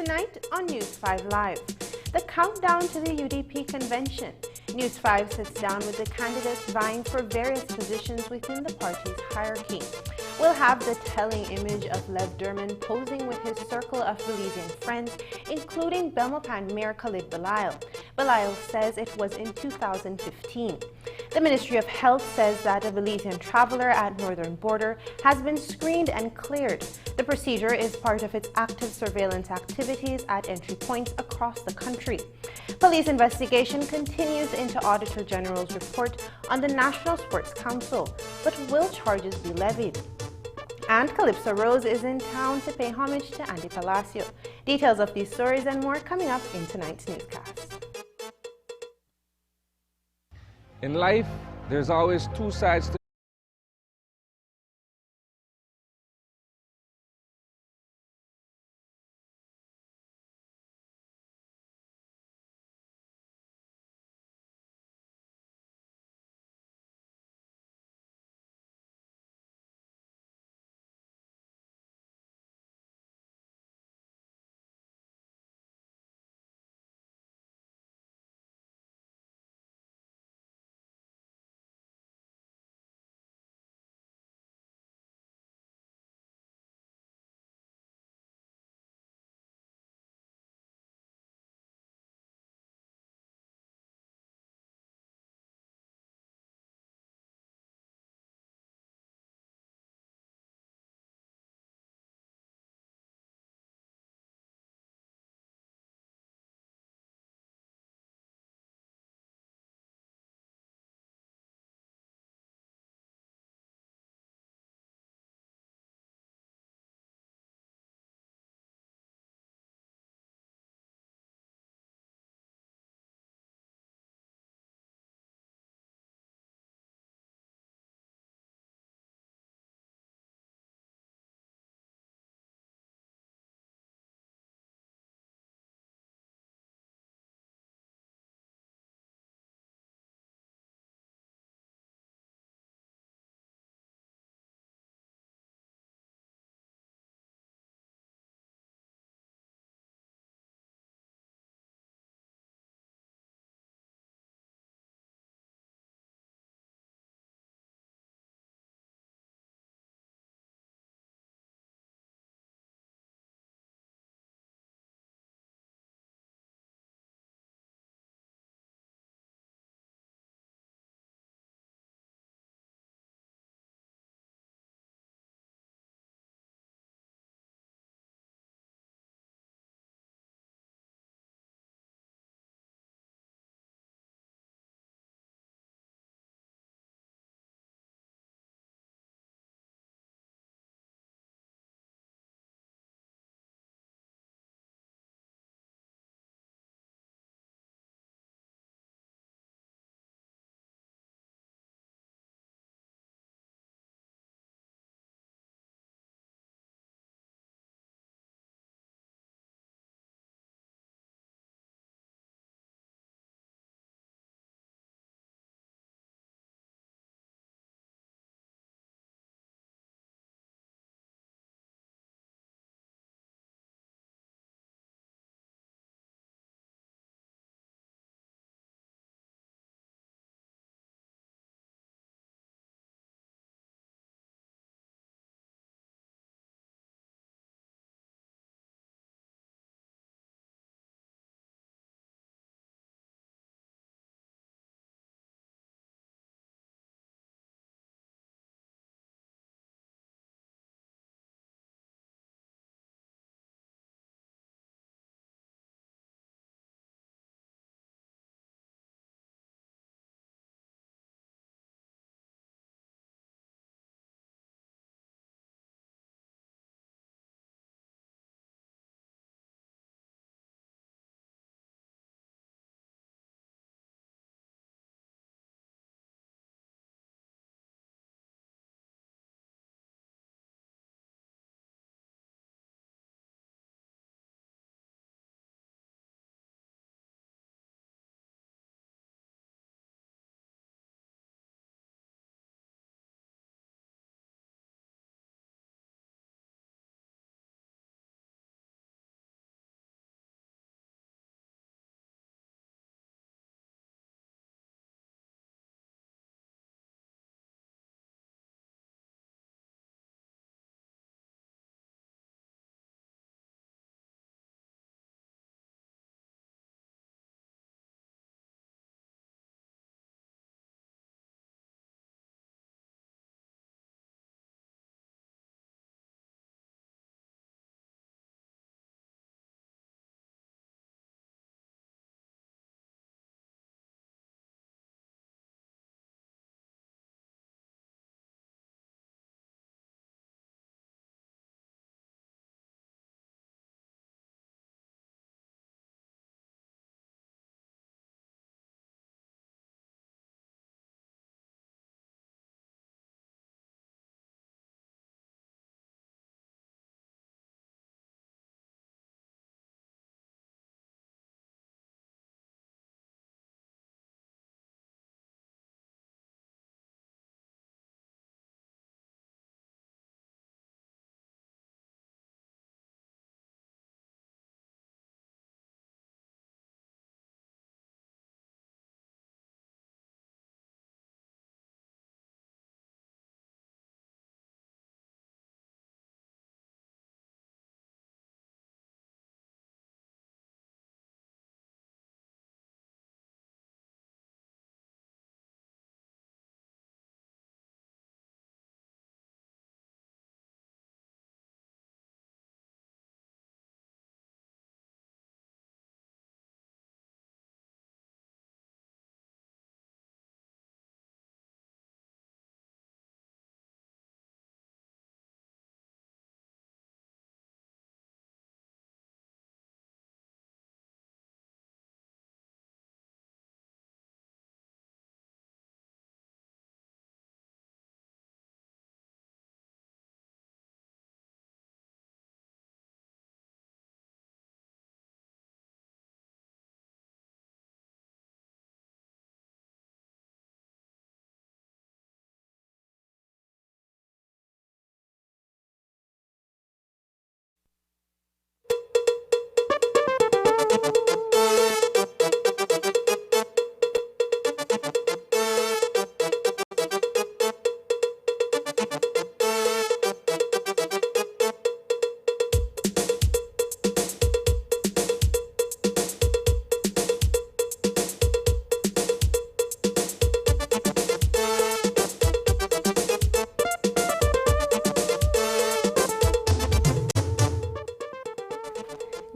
Tonight on News 5 Live, the countdown to the UDP convention. News 5 sits down with the candidates vying for various positions within the party's hierarchy. We'll have the telling image of Lev Derman posing with his circle of Belizean friends, including Belmopan Mayor Khalid Belisle. Belisle says it was in 2015. The Ministry of Health says that a Belizean traveler at northern border has been screened and cleared. The procedure is part of its active surveillance activities at entry points across the country. Police investigation continues into Auditor General's report on the National Sports Council, but will charges be levied? And Calypso Rose is in town to pay homage to Andy Palacio. Details of these stories and more coming up in tonight's newscast. In life, there's always two sides to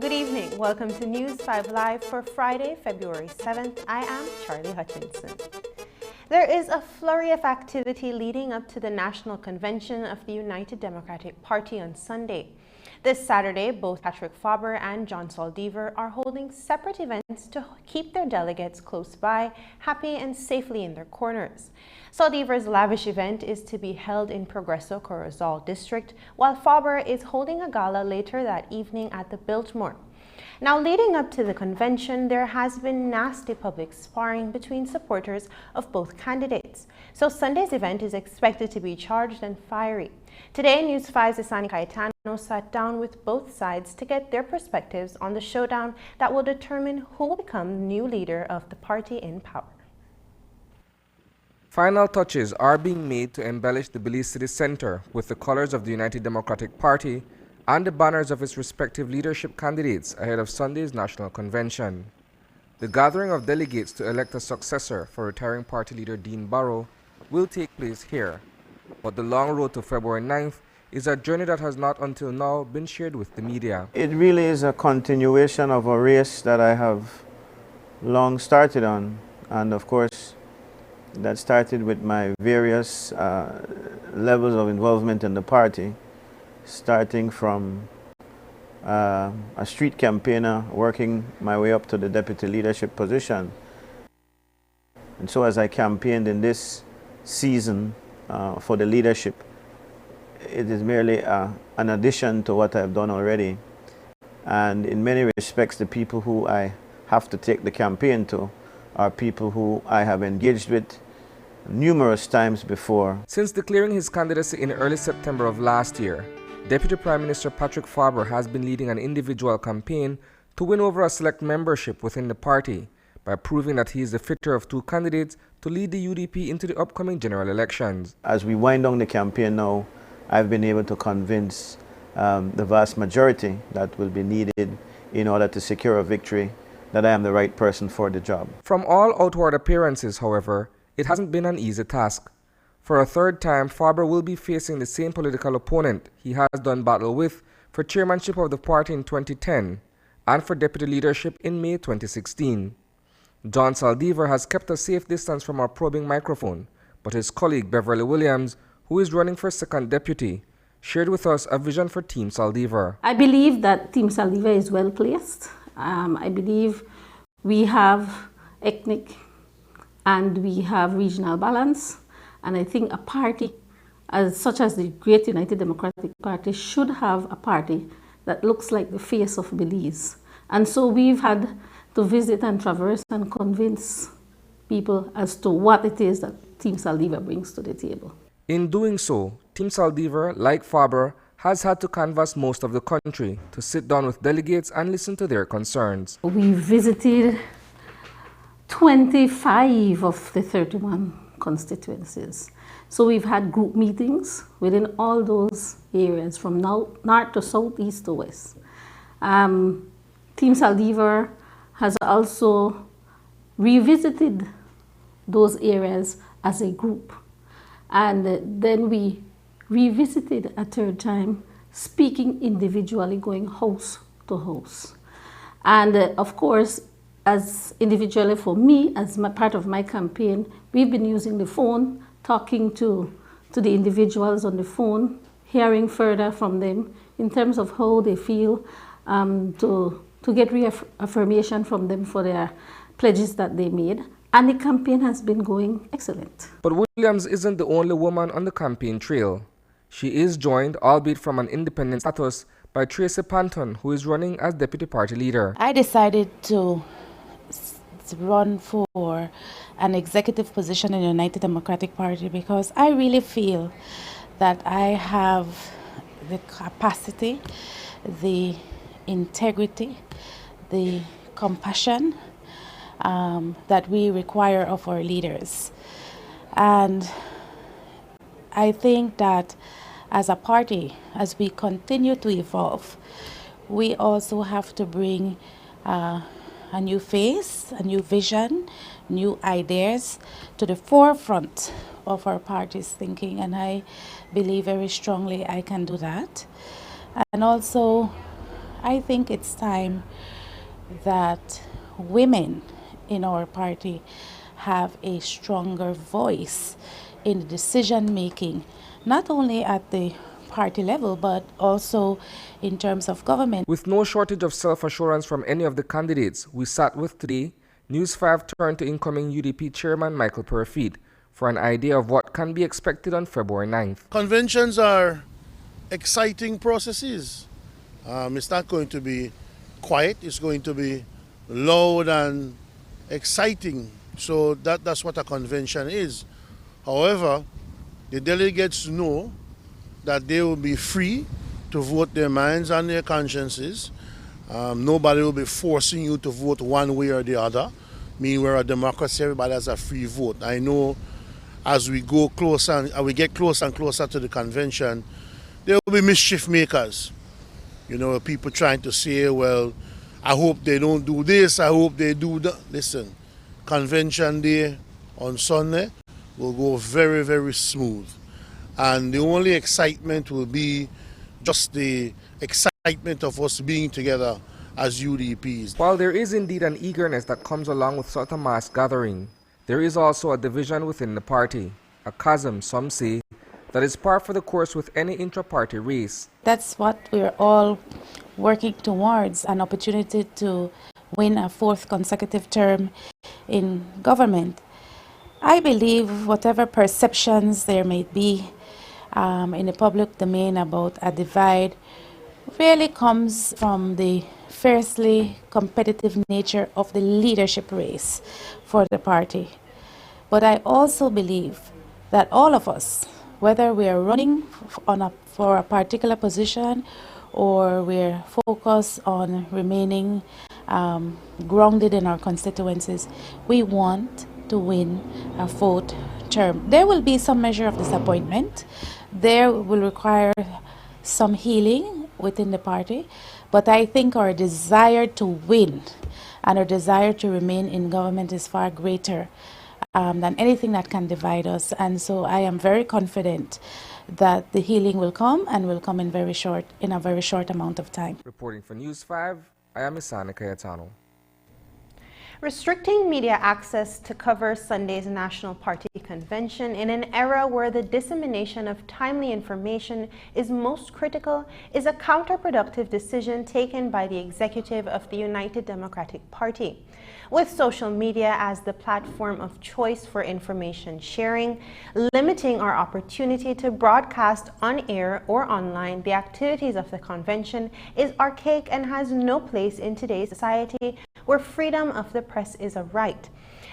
Good evening. Welcome to News 5 Live for Friday, February 7th. I am Charlie Hutchinson. There is a flurry of activity leading up to the National Convention of the United Democratic Party on Sunday. This Saturday, both Patrick Faber and John Saldivar are holding separate events to keep their delegates close by, happy and safely in their corners. Saldivar's lavish event is to be held in Progreso Corozal district, while Faber is holding a gala later that evening at the Biltmore. Now, leading up to the convention, there has been nasty public sparring between supporters of both candidates. So Sunday's event is expected to be charged and fiery. Today, News 5's Isani Cayetano sat down with both sides to get their perspectives on the showdown that will determine who will become the new leader of the party in power. Final touches are being made to embellish the Belize City Center with the colors of the United Democratic Party and the banners of its respective leadership candidates ahead of Sunday's national convention. The gathering of delegates to elect a successor for retiring party leader Dean Barrow will take place here, but the long road to February 9th is a journey that has not until now been shared with the media. It really is a continuation of a race that I have long started on, and of course that started with my various levels of involvement in the party, starting from a street campaigner, working my way up to the deputy leadership position. And so as I campaigned in this season for the leadership, it is merely an addition to what I've done already. And in many respects, the people who I have to take the campaign to are people who I have engaged with numerous times before. Since declaring his candidacy in early September of last year, Deputy Prime Minister Patrick Faber has been leading an individual campaign to win over a select membership within the party by proving that he is the fitter of two candidates to lead the UDP into the upcoming general elections. As we wind down the campaign now, I've been able to convince the vast majority that will be needed in order to secure a victory that I am the right person for the job. From all outward appearances, however, it hasn't been an easy task. For a third time, Faber will be facing the same political opponent he has done battle with for chairmanship of the party in 2010 and for deputy leadership in May 2016. John Saldivar has kept a safe distance from our probing microphone, but his colleague Beverly Williams, who is running for second deputy, shared with us a vision for Team Saldivar. I believe that Team Saldivar is well placed. I believe we have ethnic and we have regional balance. And I think a party such as the Great United Democratic Party should have a party that looks like the face of Belize. And so we've had to visit and traverse and convince people as to what it is that Team Saldivar brings to the table. In doing so, Team Saldivar, like Faber, has had to canvass most of the country to sit down with delegates and listen to their concerns. We visited 25 of the 31 constituencies. So we've had group meetings within all those areas from north to south, east to west. Team Saldivar has also revisited those areas as a group. And then we revisited a third time, speaking individually, going house to house. And of course, as individually for me, as part of my campaign, we've been using the phone, talking to the individuals on the phone, hearing further from them in terms of how they feel, to get reaffirmation from them for their pledges that they made. And the campaign has been going excellent. But Williams isn't the only woman on the campaign trail. She is joined, albeit from an independent status, by Tracy Panton, who is running as deputy party leader. I decided to run for an executive position in the United Democratic Party because I really feel that I have the capacity, the integrity, the compassion that we require of our leaders. And I think that as a party, as we continue to evolve, we also have to bring a new face, a new vision, new ideas to the forefront of our party's thinking, and I believe very strongly I can do that. And also I think it's time that women in our party have a stronger voice in the decision making, not only at the party level, but also in terms of government. With no shortage of self-assurance from any of the candidates we sat with today, News 5 turned to incoming UDP Chairman Michael Perfeet for an idea of what can be expected on February 9th. Conventions are exciting processes. It's not going to be quiet, it's going to be loud and exciting. So that's what a convention is. However, the delegates know that they will be free to vote their minds and their consciences. Nobody will be forcing you to vote one way or the other. I mean, we're a democracy, everybody has a free vote. I know as we go closer and we get closer and closer to the convention, there will be mischief makers. You know, people trying to say, well, I hope they don't do this, I hope they do that. Listen, convention day on Sunday will go very, very smooth. And the only excitement will be just the excitement of us being together as UDPs. While there is indeed an eagerness that comes along with such a mass gathering, there is also a division within the party, a chasm, some say, that is par for the course with any intra-party race. That's what we're all working towards, an opportunity to win a fourth consecutive term in government. I believe whatever perceptions there may be in the public domain about a divide really comes from the fiercely competitive nature of the leadership race for the party. But I also believe that all of us, whether we are running for a particular position or we're focused on remaining grounded in our constituencies, we want to win a fourth term. There will be some measure of disappointment. There will require some healing within the party, but I think our desire to win and our desire to remain in government is far greater than anything that can divide us. And so I am very confident that the healing will come and will come in a very short amount of time. Reporting for News 5, I am Isani Cayetano. Restricting media access to cover Sunday's National Party Convention in an era where the dissemination of timely information is most critical is a counterproductive decision taken by the executive of the United Democratic Party. With social media as the platform of choice for information sharing, limiting our opportunity to broadcast on air or online the activities of the convention is archaic and has no place in today's society where freedom of the press is a right.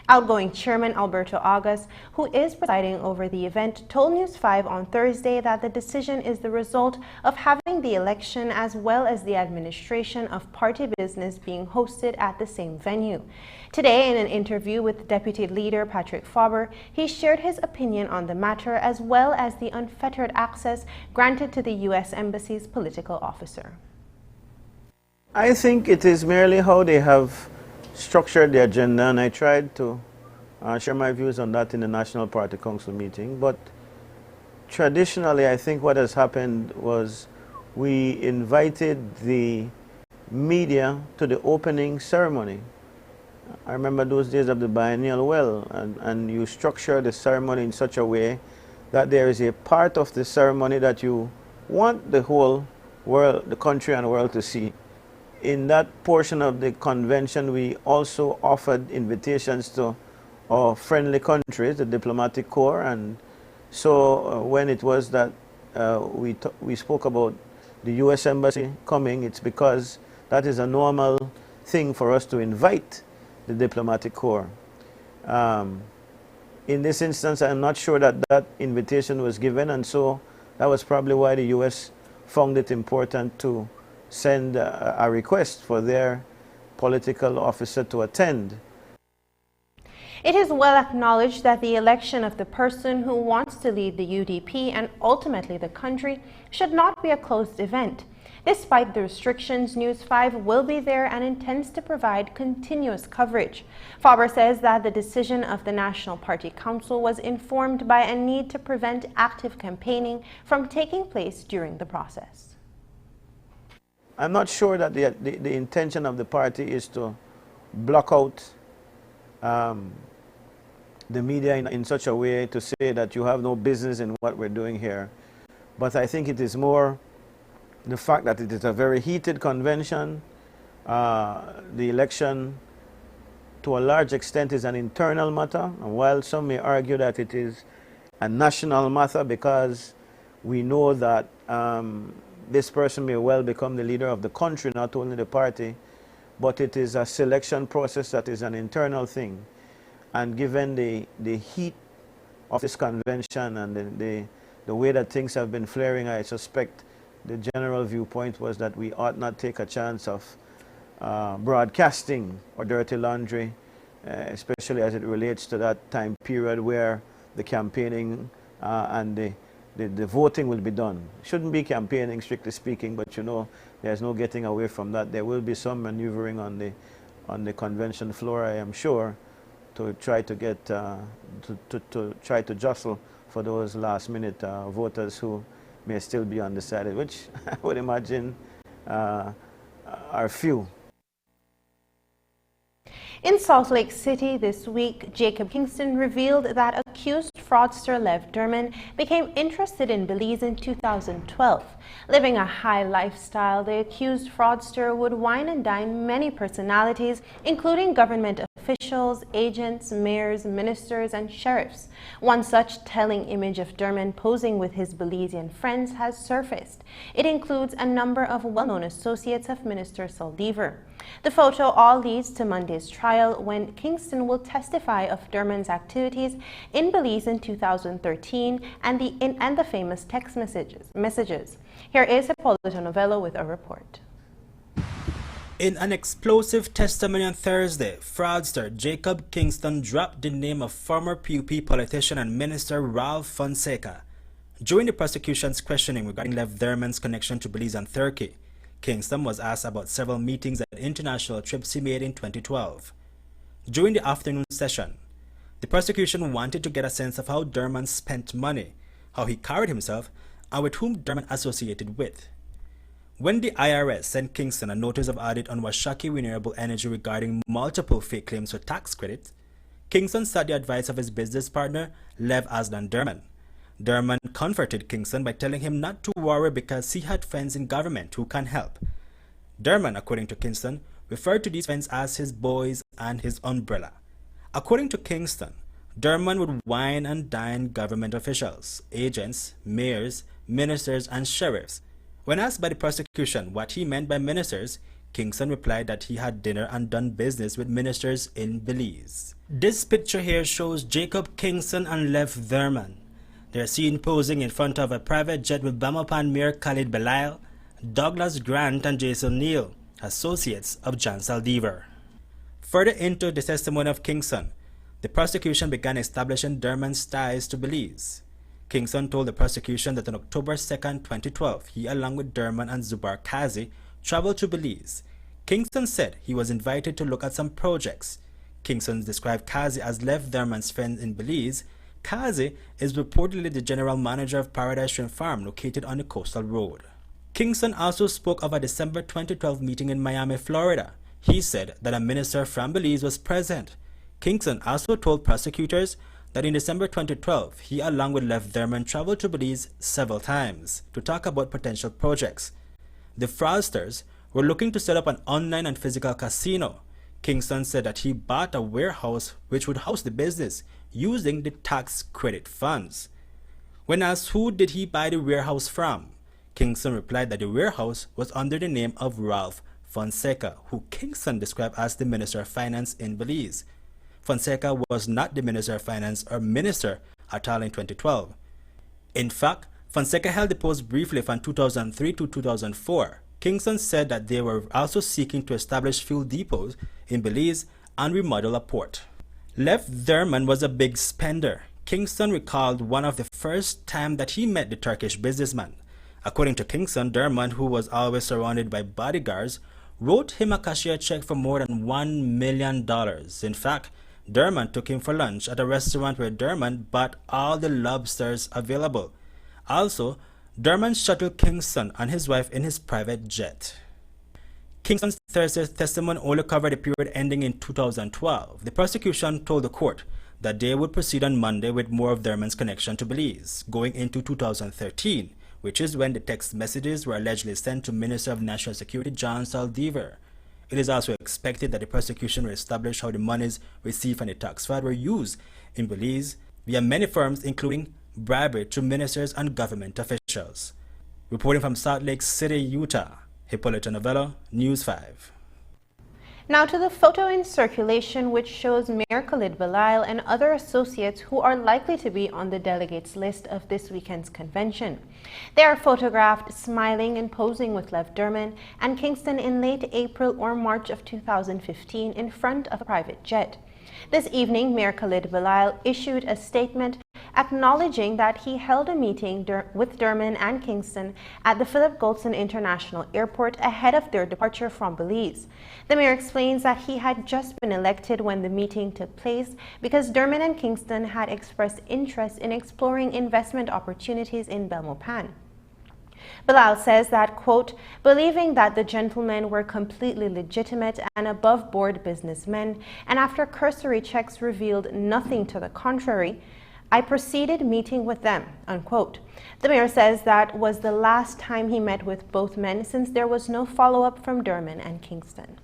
Outgoing Chairman Alberto August, who is presiding over the event, told News 5 on Thursday that the decision is the result of having the election as well as the administration of party business being hosted at the same venue. Today, in an interview with Deputy Leader Patrick Faber, he shared his opinion on the matter as well as the unfettered access granted to the U.S. Embassy's political officer. I think it is merely how they have structured the agenda, and I tried to share my views on that in the National Party Council meeting. But traditionally, I think what has happened was we invited the media to the opening ceremony. I remember those days of the biennial well, and you structure the ceremony in such a way that there is a part of the ceremony that you want the whole world, the country and the world to see. In that portion of the convention, we also offered invitations to our friendly countries, the diplomatic corps, and so when it was that we spoke about the U.S. Embassy coming, it's because that is a normal thing for us to invite the diplomatic corps. In this instance, I'm not sure that that invitation was given, and so that was probably why the U.S. found it important to send a request for their political officer to attend. It is well acknowledged that the election of the person who wants to lead the UDP and ultimately the country should not be a closed event. Despite the restrictions, News 5 will be there and intends to provide continuous coverage. Faber says that the decision of the National Party Council was informed by a need to prevent active campaigning from taking place during the process. I'm not sure that the intention of the party is to block out the media in such a way to say that you have no business in what we're doing here. But I think it is more the fact that it is a very heated convention. The election, to a large extent, is an internal matter. And while some may argue that it is a national matter because we know that this person may well become the leader of the country, not only the party, but it is a selection process that is an internal thing. And given the heat of this convention and the way that things have been flaring, I suspect the general viewpoint was that we ought not take a chance of broadcasting or dirty laundry, especially as it relates to that time period where the campaigning and the voting will be done. Shouldn't be campaigning, strictly speaking, but you know, there's no getting away from that. There will be some maneuvering on the convention floor, I am sure, to try to get to try to jostle for those last-minute voters who may still be undecided, which I would imagine are few. In Salt Lake City this week, Jacob Kingston revealed that accused fraudster Lev Derman became interested in Belize in 2012. Living a high lifestyle, the accused fraudster would wine and dine many personalities, including government officials, agents, mayors, ministers, and sheriffs. One such telling image of Derman posing with his Belizean friends has surfaced. It includes a number of well-known associates of Minister Saldivar. The photo all leads to Monday's trial, when Kingston will testify of Derman's activities in Belize in 2013 and the famous text messages. Here is Hipólito Novello with a report. In an explosive testimony on Thursday, fraudster Jacob Kingston dropped the name of former PUP politician and minister Ralph Fonseca. During the prosecution's questioning regarding Lev Derman's connection to Belize and Turkey, Kingston was asked about several meetings and international trips he made in 2012. During the afternoon session, the prosecution wanted to get a sense of how Derman spent money, how he carried himself, and with whom Derman associated with. When the IRS sent Kingston a notice of audit on Washakie Renewable Energy regarding multiple fake claims for tax credits, Kingston sought the advice of his business partner, Lev Aslan Derman. Derman comforted Kingston by telling him not to worry because he had friends in government who can help. Derman, according to Kingston, referred to these friends as his boys and his umbrella. According to Kingston, Derman would wine and dine government officials, agents, mayors, ministers, and sheriffs. When asked by the prosecution what he meant by ministers, Kingston replied that he had dinner and done business with ministers in Belize. This picture here shows Jacob Kingston and Lev Derman. They're seen posing in front of a private jet with Bamapan Mayor Khalid Belail, Douglas Grant, and Jason Neal, associates of Jan Saldivar. Further into the testimony of Kingston, the prosecution began establishing Derman's ties to Belize. Kingston told the prosecution that on October 2, 2012, he, along with Derman and Zubar Kazi, traveled to Belize. Kingston said he was invited to look at some projects. Kingston described Kazi as Lev Derman's friend in Belize. Kazi is reportedly the general manager of Paradise Shrimp Farm located on the coastal road. Kingston also spoke of a December 2012 meeting in Miami, Florida. He said that a minister from Belize was present. Kingston also told prosecutors that in December 2012, he along with Lev Derman traveled to Belize several times to talk about potential projects. The fraudsters were looking to set up an online and physical casino. Kingston said that he bought a warehouse which would house the business using the tax credit funds. When asked who did he buy the warehouse from, Kingston replied that the warehouse was under the name of Ralph Fonseca, who Kingston described as the Minister of Finance in Belize. Fonseca was not the Minister of Finance or Minister at all in 2012. In fact, Fonseca held the post briefly from 2003 to 2004. Kingston said that they were also seeking to establish fuel depots in Belize and remodel a port. Lev Derman was a big spender. Kingston recalled one of the first time that he met the Turkish businessman. According to Kingston, Derman, who was always surrounded by bodyguards, wrote him a cashier check for more than $1 million. In fact, Derman took him for lunch at a restaurant where Derman bought all the lobsters available. Also, Derman shuttled Kingston and his wife in his private jet. Kingston's Thursday's testimony only covered the period ending in 2012. The prosecution told the court that they would proceed on Monday with more of Derman's connection to Belize, going into 2013, which is when the text messages were allegedly sent to Minister of National Security John Saldivar. It is also expected that the prosecution will establish how the monies received from the tax fraud were used in Belize via many firms, including bribery to ministers and government officials. Reporting from Salt Lake City, Utah, Hippolyta Novello, News 5. Now to the photo in circulation, which shows Mayor Khalid Belail and other associates who are likely to be on the delegates list of this weekend's convention. They are photographed smiling and posing with Lev Derman and Kingston in late April or March of 2015 in front of a private jet. This evening, Mayor Khalid Belail issued a statement acknowledging that he held a meeting with Derman and Kingston at the Philip Goldson International Airport ahead of their departure from Belize. The mayor explains that he had just been elected when the meeting took place because Derman and Kingston had expressed interest in exploring investment opportunities in Belmopan. Belail says that, quote, believing that the gentlemen were completely legitimate and above-board businessmen, and after cursory checks revealed nothing to the contrary, I proceeded meeting with them, unquote. The mayor says that was the last time he met with both men since there was no follow-up from Derman and Kingston.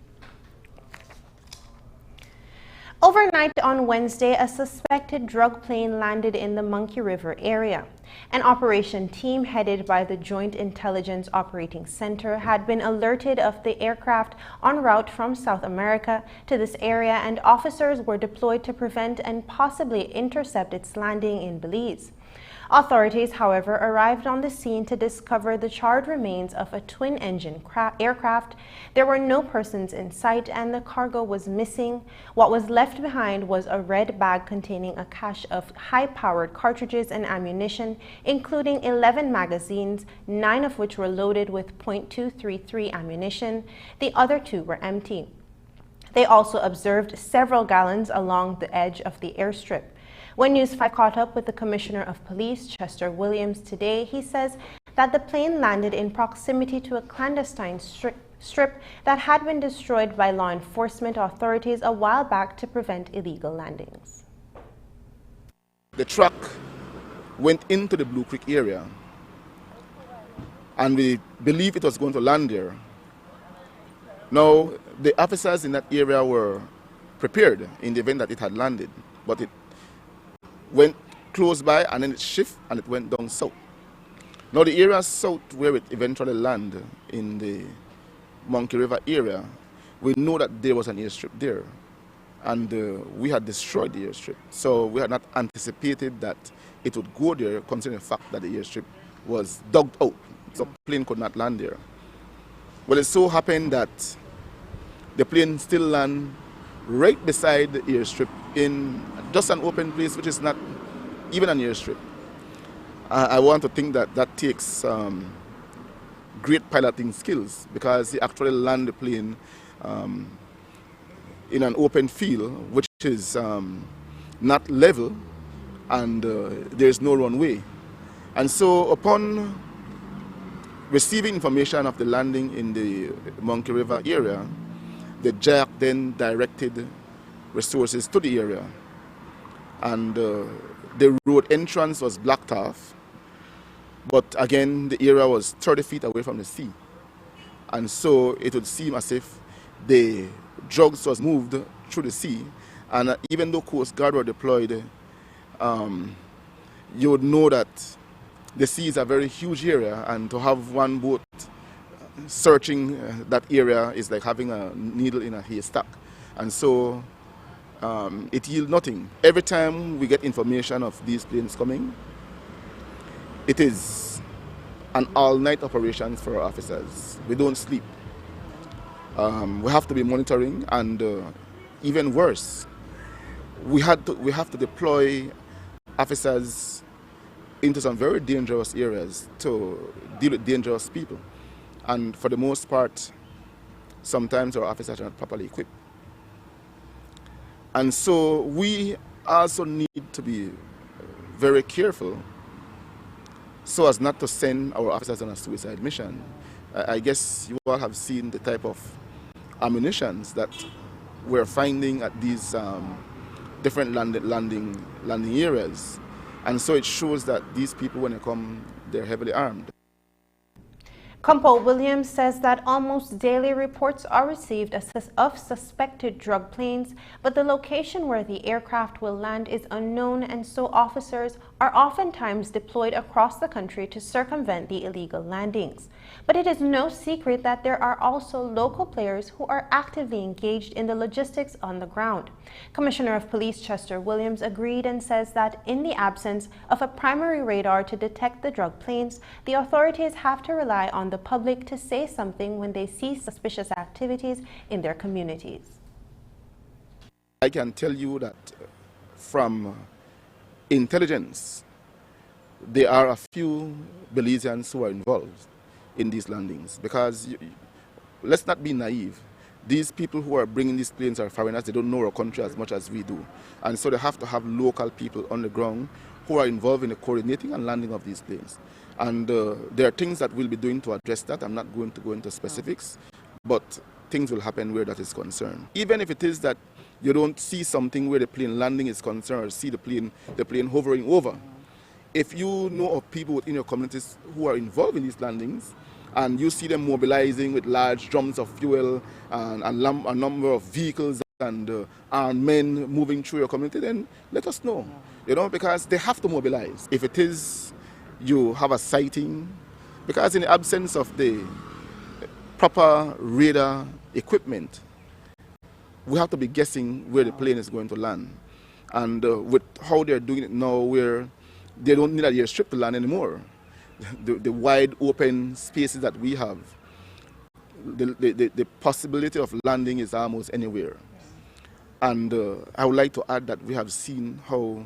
Overnight on Wednesday, a suspected drug plane landed in the Monkey River area. An operation team headed by the Joint Intelligence Operating Center had been alerted of the aircraft en route from South America to this area, and officers were deployed to prevent and possibly intercept its landing in Belize. Authorities, however, arrived on the scene to discover the charred remains of a twin-engine aircraft. There were no persons in sight and the cargo was missing. What was left behind was a red bag containing a cache of high-powered cartridges and ammunition, including 11 magazines, 9 of which were loaded with .233 ammunition. The other 2 were empty. They also observed several gallons along the edge of the airstrip. When News 5 caught up with the Commissioner of Police, Chester Williams, today, he says that the plane landed in proximity to a clandestine strip that had been destroyed by law enforcement authorities a while back to prevent illegal landings. The truck went into the Blue Creek area, and we believe it was going to land there. Now, the officers in that area were prepared in the event that it had landed, but it went close by and then it shifted and it went down south. Now the area south where it eventually landed in the Monkey River area, we know that there was an airstrip there, and we had destroyed the airstrip. So we had not anticipated that it would go there, considering the fact that the airstrip was dug out, so the plane could not land there. Well, it so happened that the plane still landed right beside the airstrip in just an open place, which is not even an airstrip. I want to think that that takes great piloting skills, because he actually landed the plane in an open field, which is not level, and there is no runway. And so upon receiving information of the landing in the Monkey River area, the JAC then directed resources to the area, and the road entrance was blocked off, but again the area was 30 feet away from the sea, and so it would seem as if the drugs was moved through the sea, and even though Coast Guard were deployed, you would know that the sea is a very huge area, and to have one boat searching that area is like having a needle in a haystack. And so it yields nothing. Every time we get information of these planes coming, it is an all-night operation for our officers. We don't sleep. We have to be monitoring, and even worse, we have to deploy officers into some very dangerous areas to deal with dangerous people. And for the most part, sometimes our officers are not properly equipped. And so we also need to be very careful so as not to send our officers on a suicide mission. I guess you all have seen the type of ammunitions that we're finding at these different landing areas. And so it shows that these people, when they come, they're heavily armed. Campo Williams says that almost daily reports are received of suspected drug planes, but the location where the aircraft will land is unknown, and so officers are oftentimes deployed across the country to circumvent the illegal landings. But it is no secret that there are also local players who are actively engaged in the logistics on the ground. Commissioner of Police Chester Williams agreed and says that in the absence of a primary radar to detect the drug planes, the authorities have to rely on the public to say something when they see suspicious activities in their communities. I can tell you that from intelligence, there are a few Belizeans who are involved in these landings, because let's not be naive. These people who are bringing these planes are foreigners. They don't know our country as much as we do. And so they have to have local people on the ground who are involved in the coordinating and landing of these planes. And there are things that we'll be doing to address that. I'm not going to go into specifics, but things will happen where that is concerned. Even if it is that you don't see something where the plane landing is concerned, or see the plane hovering over, if you know of people within your communities who are involved in these landings, and you see them mobilizing with large drums of fuel and a number of vehicles and armed men moving through your community, then let us know. Because they have to mobilize. If it is you have a sighting, because in the absence of the proper radar equipment, we have to be guessing where the plane is going to land. And with how they're doing it now, where they don't need a airstrip to land anymore. The wide open spaces that we have, the possibility of landing is almost anywhere. And I would like to add that we have seen how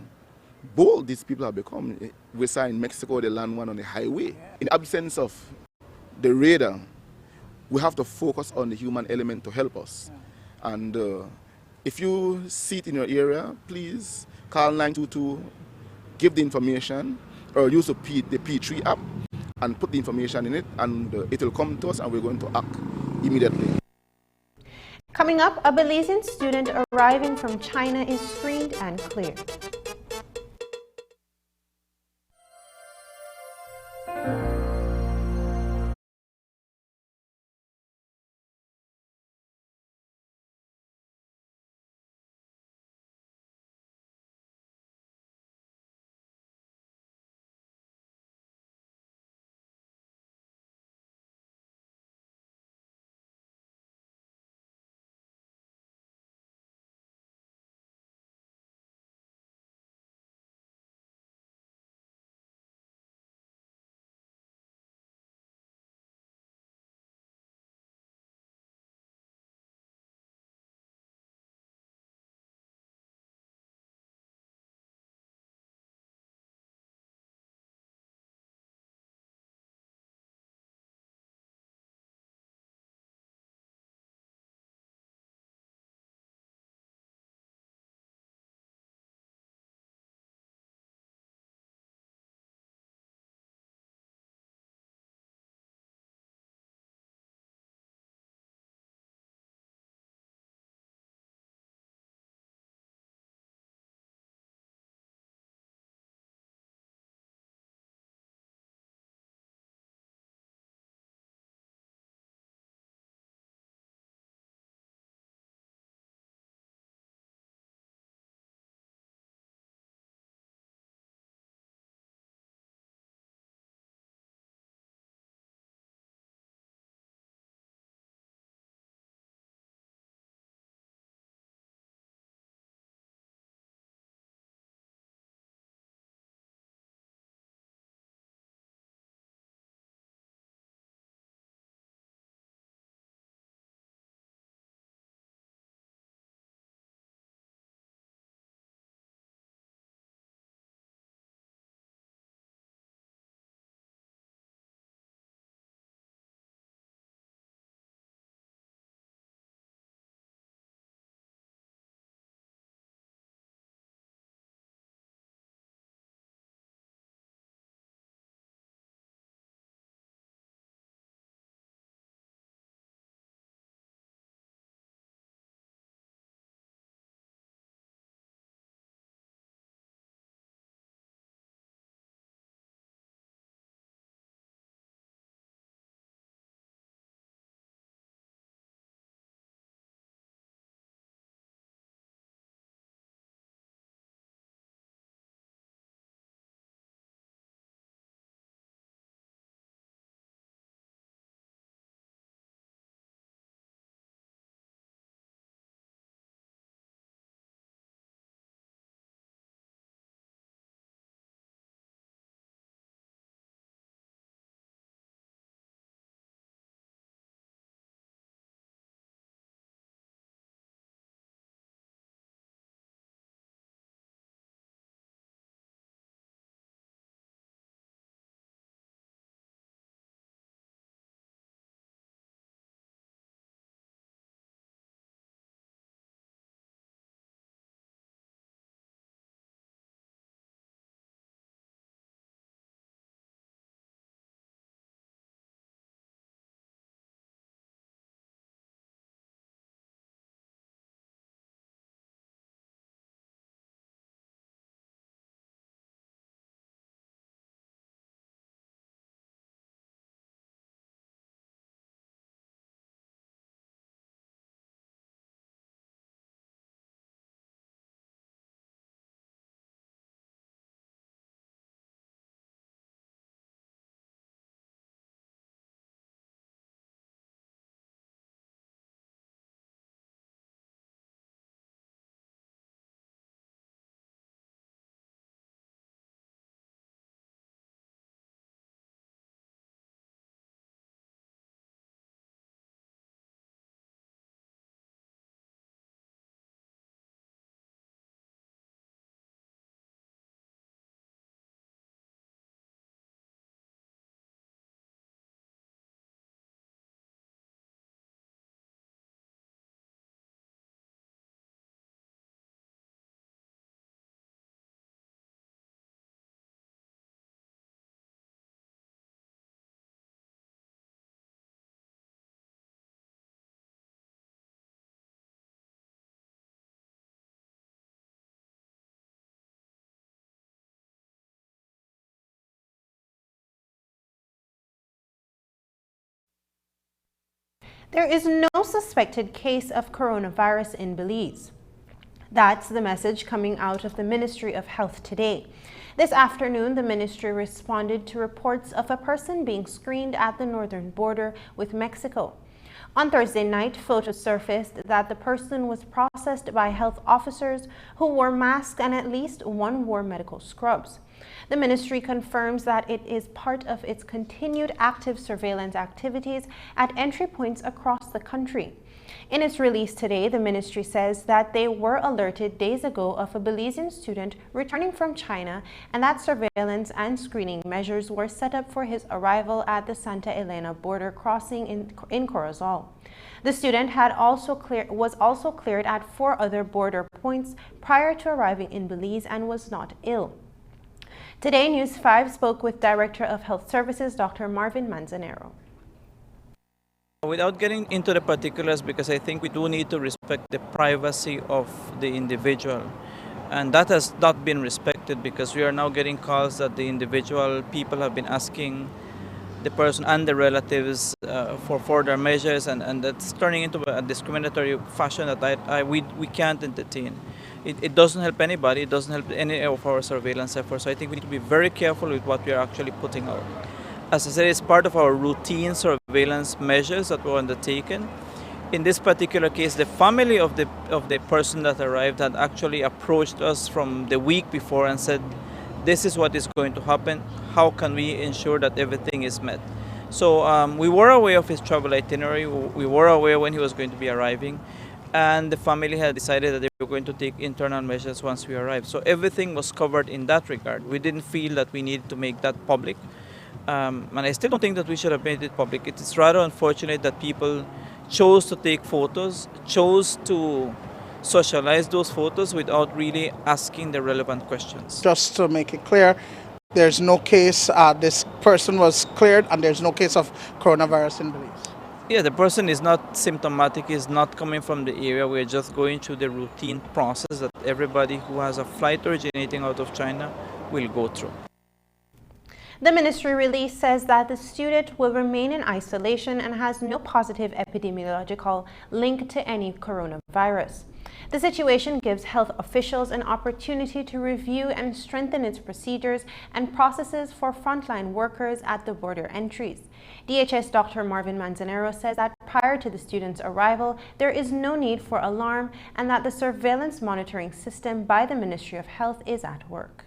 bold these people have become. We saw in Mexico, they land one on the highway. In the absence of the radar, we have to focus on the human element to help us. And if you see it in your area, please call 922, give the information, or use the P3 app and put the information in it, and it will come to us, and we're going to act immediately. Coming up, a Belizean student arriving from China is screened and cleared. There is no suspected case of coronavirus in Belize. That's the message coming out of the Ministry of Health today. This afternoon, the ministry responded to reports of a person being screened at the northern border with Mexico. On Thursday night, photos surfaced that the person was processed by health officers who wore masks and at least one wore medical scrubs. The ministry confirms that it is part of its continued active surveillance activities at entry points across the country. In its release today, the ministry says that they were alerted days ago of a Belizean student returning from China and that surveillance and screening measures were set up for his arrival at the Santa Elena border crossing in Corozal. The student was also cleared at 4 other border points prior to arriving in Belize and was not ill. Today, News 5 spoke with Director of Health Services, Dr. Marvin Manzanero. Without getting into the particulars, because I think we do need to respect the privacy of the individual. And that has not been respected because we are now getting calls that the individual people have been asking the person and the relatives for further measures, and that's turning into a discriminatory fashion that we can't entertain. It doesn't help anybody, it doesn't help any of our surveillance efforts. So I think we need to be very careful with what we are actually putting out. As I said, it's part of our routine surveillance measures that were undertaken. In this particular case, the family of the person that arrived had actually approached us from the week before and said, this is what is going to happen. How can we ensure that everything is met? So we were aware of his travel itinerary. We were aware when he was going to be arriving. And the family had decided that they were going to take internal measures once we arrived. So everything was covered in that regard. We didn't feel that we needed to make that public. And I still don't think that we should have made it public. It is rather unfortunate that people chose to take photos, chose to socialize those photos without really asking the relevant questions. Just to make it clear, there's no case, this person was cleared and there's no case of coronavirus in Belize. Yeah, the person is not symptomatic, is not coming from the area. We're just going through the routine process that everybody who has a flight originating out of China will go through. The ministry release says that the student will remain in isolation and has no positive epidemiological link to any coronavirus. The situation gives health officials an opportunity to review and strengthen its procedures and processes for frontline workers at the border entries. DHS Dr. Marvin Manzanero says that prior to the student's arrival, there is no need for alarm and that the surveillance monitoring system by the Ministry of Health is at work.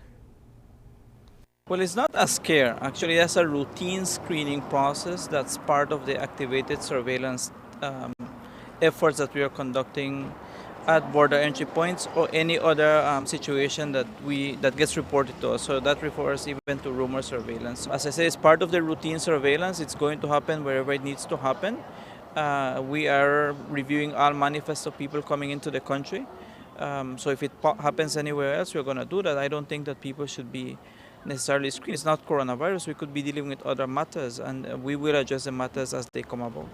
Well, it's not a scare. Actually, that's a routine screening process that's part of the activated surveillance efforts that we are conducting at border entry points or any other situation that gets reported to us. So that refers even to rumor surveillance. As I say, it's part of the routine surveillance. It's going to happen wherever it needs to happen. We are reviewing all manifests of people coming into the country. So if it happens anywhere else, we're going to do that. I don't think that people should be necessarily screened. It's not coronavirus. We could be dealing with other matters, and we will address the matters as they come about.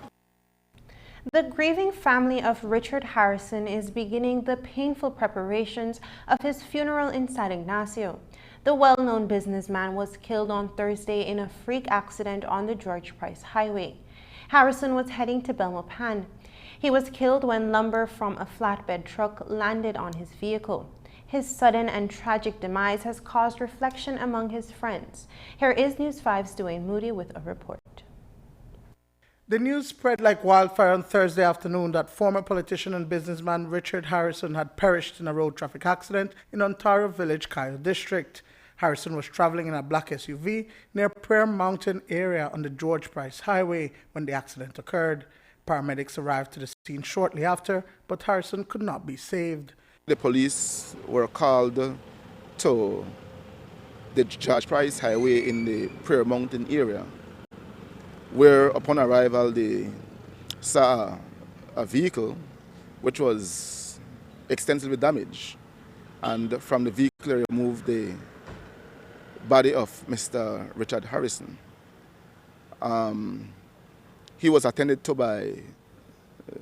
The grieving family of Richard Harrison is beginning the painful preparations of his funeral in San Ignacio. The well-known businessman was killed on Thursday in a freak accident on the George Price Highway. Harrison was heading to Belmopan. He was killed when lumber from a flatbed truck landed on his vehicle. His sudden and tragic demise has caused reflection among his friends. Here is News 5's Dwayne Moody with a report. The news spread like wildfire on Thursday afternoon that former politician and businessman Richard Harrison had perished in a road traffic accident in Ontario Village, Kyle District. Harrison was traveling in a black SUV near Prayer Mountain area on the George Price Highway when the accident occurred. Paramedics arrived to the scene shortly after, but Harrison could not be saved. The police were called to the George Price Highway in the Prayer Mountain area, where upon arrival they saw a vehicle which was extensively damaged, and from the vehicle they removed the body of Mr. Richard Harrison. He was attended to by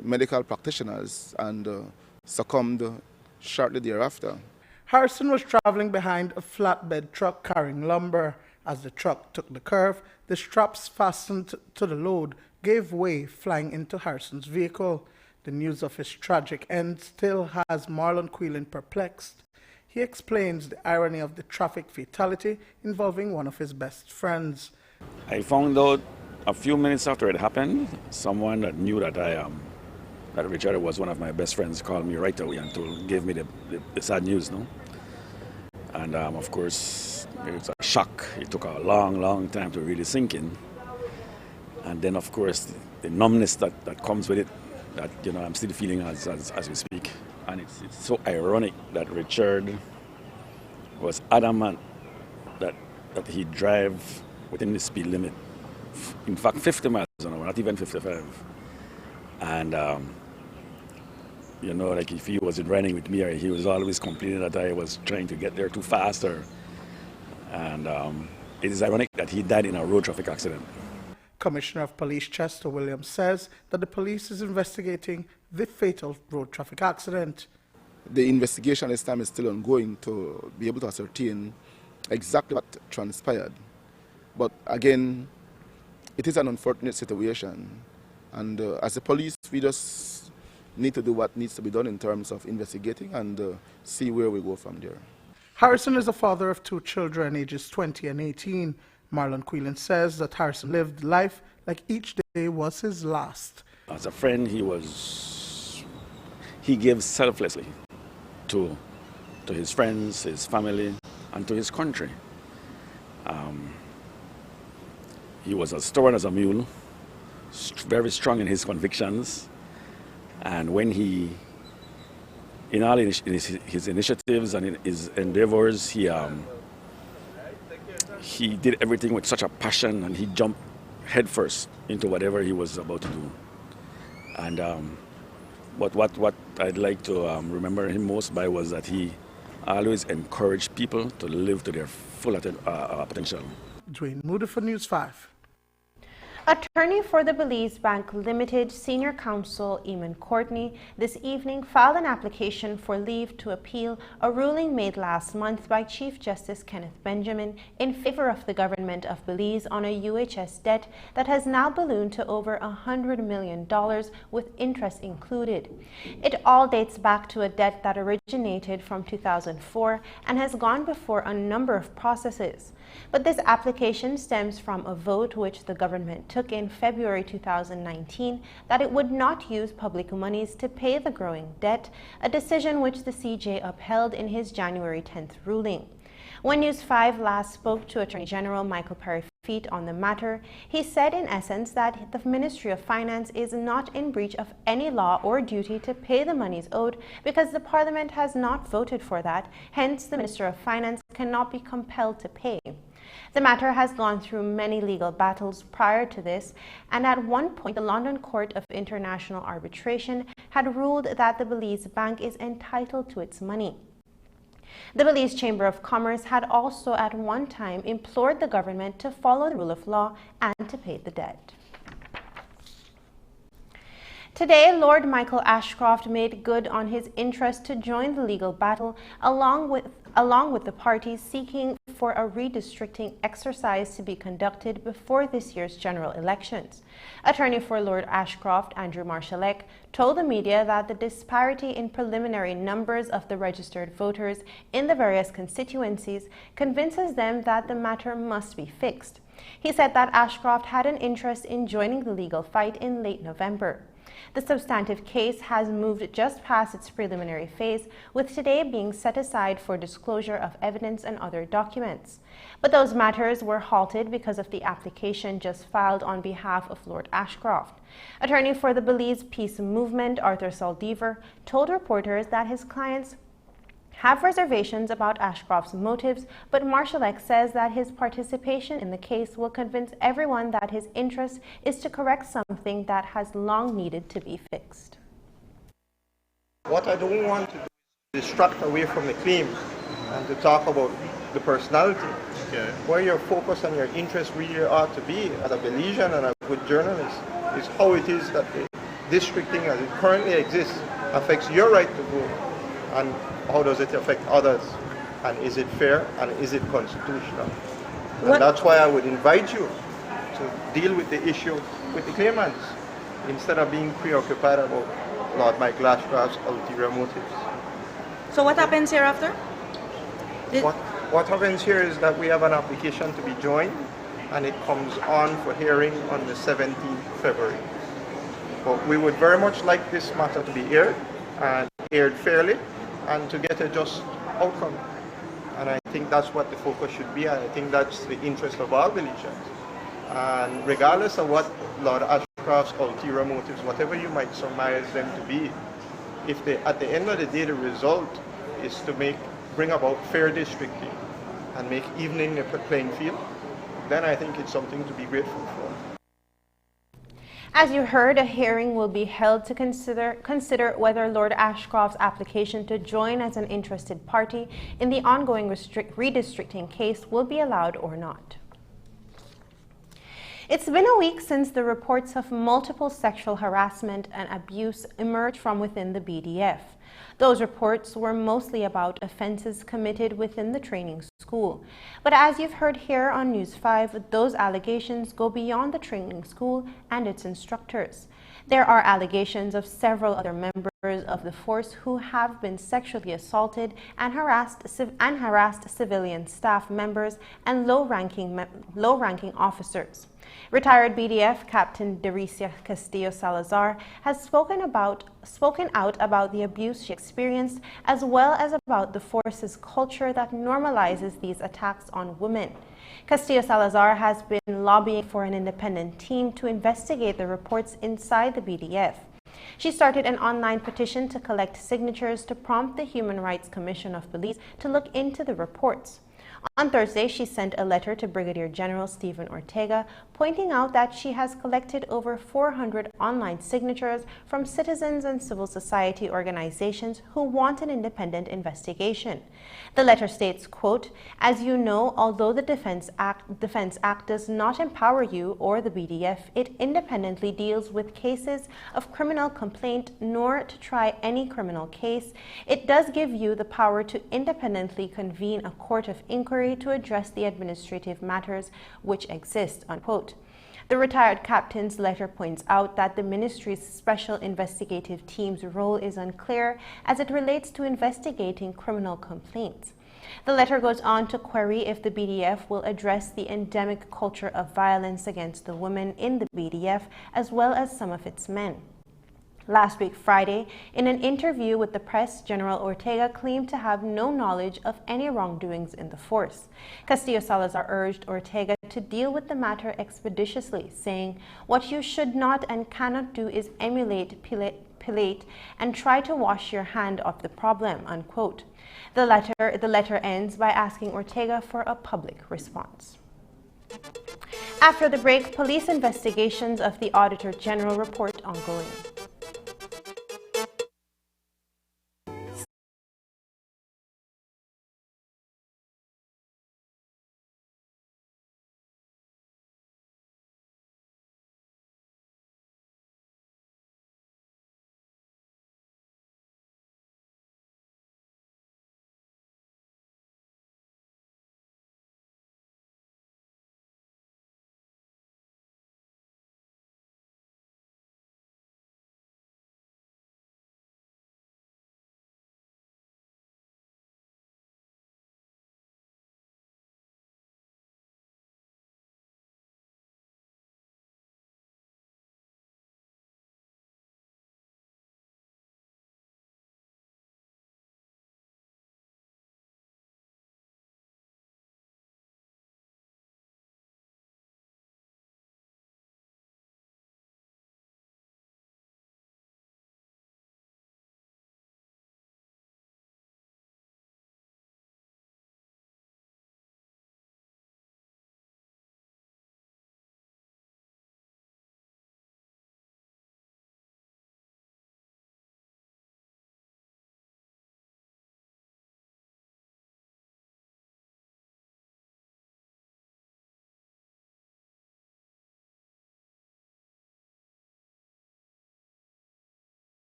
medical practitioners and succumbed shortly thereafter. Harrison was traveling behind a flatbed truck carrying lumber. As the truck took the curve, the straps fastened to the load gave way, flying into Harrison's vehicle. The news of his tragic end still has Marlon Quillen perplexed. He explains the irony of the traffic fatality involving one of his best friends. I found out a few minutes after it happened, someone that knew that that Richard was one of my best friends called me right away and gave me the sad news, no? And of course, it was a shock. It took a long time to really sink in. And then of course, the numbness that comes with it, that I'm still feeling as we speak. And it's so ironic that Richard was adamant that he drive within the speed limit. In fact, 50 miles an hour, not even 55. And like if he wasn't running with me, he was always complaining that I was trying to get there too fast. And it is ironic that he died in a road traffic accident. Commissioner of Police Chester Williams says that the police is investigating the fatal road traffic accident. The investigation this time is still ongoing to be able to ascertain exactly what transpired. But again, it is an unfortunate situation. And as a police, we just need to do what needs to be done in terms of investigating and see where we go from there. Harrison is a father of 2 children, ages 20 and 18. Marlon Quillen says that Harrison lived life like each day was his last. As a friend, he gives selflessly to his friends, his family, and to his country. He was as stubborn as a mule, very strong in his convictions, and when in all his initiatives and in his endeavors, he did everything with such a passion, and he jumped headfirst into whatever he was about to do. And but what I'd like to remember him most by was that he always encouraged people to live to their full potential. Dwayne Moody for News 5. Attorney for the Belize Bank Limited Senior Counsel Eamon Courtney this evening filed an application for leave to appeal a ruling made last month by Chief Justice Kenneth Benjamin in favor of the government of Belize on a UHS debt that has now ballooned to over $100 million with interest included. It all dates back to a debt that originated from 2004 and has gone before a number of processes. But this application stems from a vote which the government took in February 2019 that it would not use public monies to pay the growing debt, a decision which the CJ upheld in his January 10th ruling. When News 5 last spoke to Attorney General Michael Perry-Feet on the matter, he said in essence that the Ministry of Finance is not in breach of any law or duty to pay the monies owed because the Parliament has not voted for that, hence the Minister of Finance cannot be compelled to pay. The matter has gone through many legal battles prior to this, and at one point the London Court of International Arbitration had ruled that the Belize Bank is entitled to its money. The Belize Chamber of Commerce had also at one time implored the government to follow the rule of law and to pay the debt. Today, Lord Michael Ashcroft made good on his interest to join the legal battle along with the parties seeking for a redistricting exercise to be conducted before this year's general elections. Attorney for Lord Ashcroft, Andrew Marshallek, told the media that the disparity in preliminary numbers of the registered voters in the various constituencies convinces them that the matter must be fixed. He said that Ashcroft had an interest in joining the legal fight in late November. The substantive case has moved just past its preliminary phase, with today being set aside for disclosure of evidence and other documents. But those matters were halted because of the application just filed on behalf of Lord Ashcroft. Attorney for the Belize Peace Movement, Arthur Saldivar, told reporters that his clients have reservations about Ashcroft's motives, but Marshallek says that his participation in the case will convince everyone that his interest is to correct something that has long needed to be fixed. What I don't want to do is distract away from the claim and to talk about the personality. Okay. Where your focus and your interest really ought to be as a Belizean and a good journalist is how it is that the districting as it currently exists affects your right to vote, and how does it affect others, and is it fair, and is it constitutional? And that's why I would invite you to deal with the issue with the claimants instead of being preoccupied about Lord Michael Ashcroft's ulterior motives. So what happens hereafter? What happens here is that we have an application to be joined, and it comes on for hearing on the 17th February. But we would very much like this matter to be aired, and aired fairly, and to get a just outcome. And I think that's what the focus should be, and I think that's the interest of all Belizeans. And regardless of what Lord Ashcroft's ulterior motives, whatever you might surmise them to be, if they, at the end of the day, the result is to bring about fair districting and make evening a playing field, then I think it's something to be grateful for. As you heard, a hearing will be held to consider whether Lord Ashcroft's application to join as an interested party in the ongoing redistricting case will be allowed or not. It's been a week since the reports of multiple sexual harassment and abuse emerged from within the BDF. Those reports were mostly about offenses committed within the training school. But as you've heard here on News 5, those allegations go beyond the training school and its instructors. There are allegations of several other members of the force who have been sexually assaulted and harassed civilian staff members and low-ranking officers. Retired BDF Captain Dericia Castillo Salazar has spoken out about the abuse she experienced, as well as about the force's culture that normalizes these attacks on women. Castillo Salazar has been lobbying for an independent team to investigate the reports inside the BDF. She started an online petition to collect signatures to prompt the Human Rights Commission of Belize to look into the reports. On Thursday, she sent a letter to Brigadier General Stephen Ortega, pointing out that she has collected over 400 online signatures from citizens and civil society organizations who want an independent investigation. The letter states, quote, "As you know, although the Defense Act does not empower you or the BDF, it independently deals with cases of criminal complaint, nor to try any criminal case. It does give you the power to independently convene a court of inquiry to address the administrative matters which exist," unquote. The retired captain's letter points out that the ministry's special investigative team's role is unclear as it relates to investigating criminal complaints. The letter goes on to query if the BDF will address the endemic culture of violence against the women in the BDF, as well as some of its men. Last week, Friday, in an interview with the press, General Ortega claimed to have no knowledge of any wrongdoings in the force. Castillo Salazar urged Ortega to deal with the matter expeditiously, saying, "What you should not and cannot do is emulate, pilate, and try to wash your hand of the problem," unquote. The letter ends by asking Ortega for a public response. After the break, police investigations of the Auditor General report ongoing.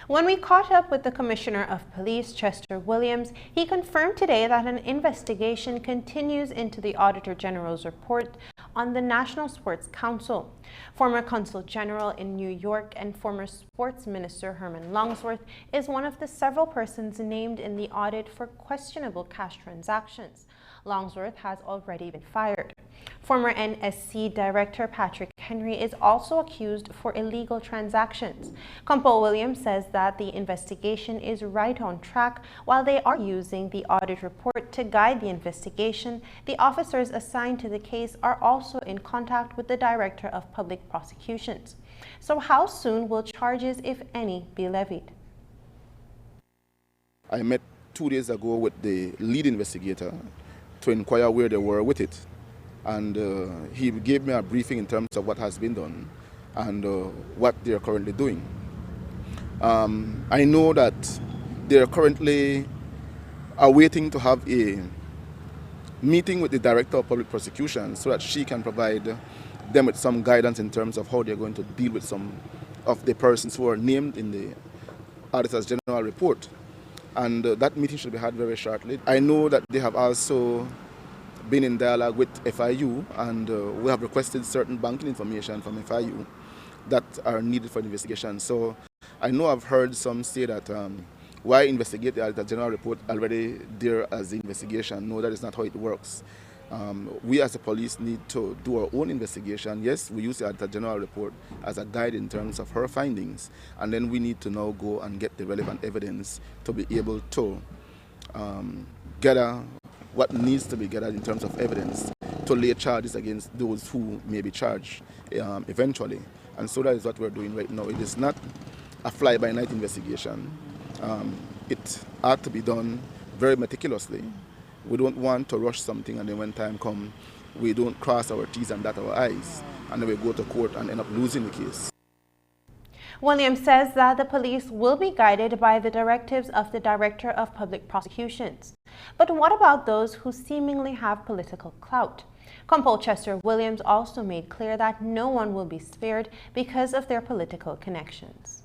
When we caught up with the Commissioner of Police, Chester Williams, he confirmed today that an investigation continues into the Auditor General's report on the National Sports Council. Former Consul General in New York and former Sports Minister Herman Longsworth is one of the several persons named in the audit for questionable cash transactions. Longsworth has already been fired. Former NSC Director Patrick Henry is also accused for illegal transactions. Compo Williams says that the investigation is right on track. While they are using the audit report to guide the investigation, the officers assigned to the case are also in contact with the Director of Public Prosecutions. So how soon will charges, if any, be levied? I met 2 days ago with the lead investigator to inquire where they were with it. And he gave me a briefing in terms of what has been done and what they are currently doing. I know that they are currently awaiting to have a meeting with the Director of Public Prosecution so that she can provide them with some guidance in terms of how they're going to deal with some of the persons who are named in the Auditor General report. And that meeting should be had very shortly. I know that they have also been in dialogue with FIU, and we have requested certain banking information from FIU that are needed for the investigation. So I know I've heard some say that why investigate the Auditor General report already there as the investigation. No, that is not how it works. We as a police need to do our own investigation. Yes, we use the Auditor General report as a guide in terms of her findings, and then we need to now go and get the relevant evidence to be able to gather what needs to be gathered in terms of evidence to lay charges against those who may be charged eventually. And so that is what we're doing right now. It is not a fly-by-night investigation. It ought to be done very meticulously. We don't want to rush something and then when time comes, we don't cross our T's and dot our I's, and then we go to court and end up losing the case. Williams says that the police will be guided by the directives of the Director of Public Prosecutions. But what about those who seemingly have political clout? Compo Chester Williams also made clear that no one will be spared because of their political connections.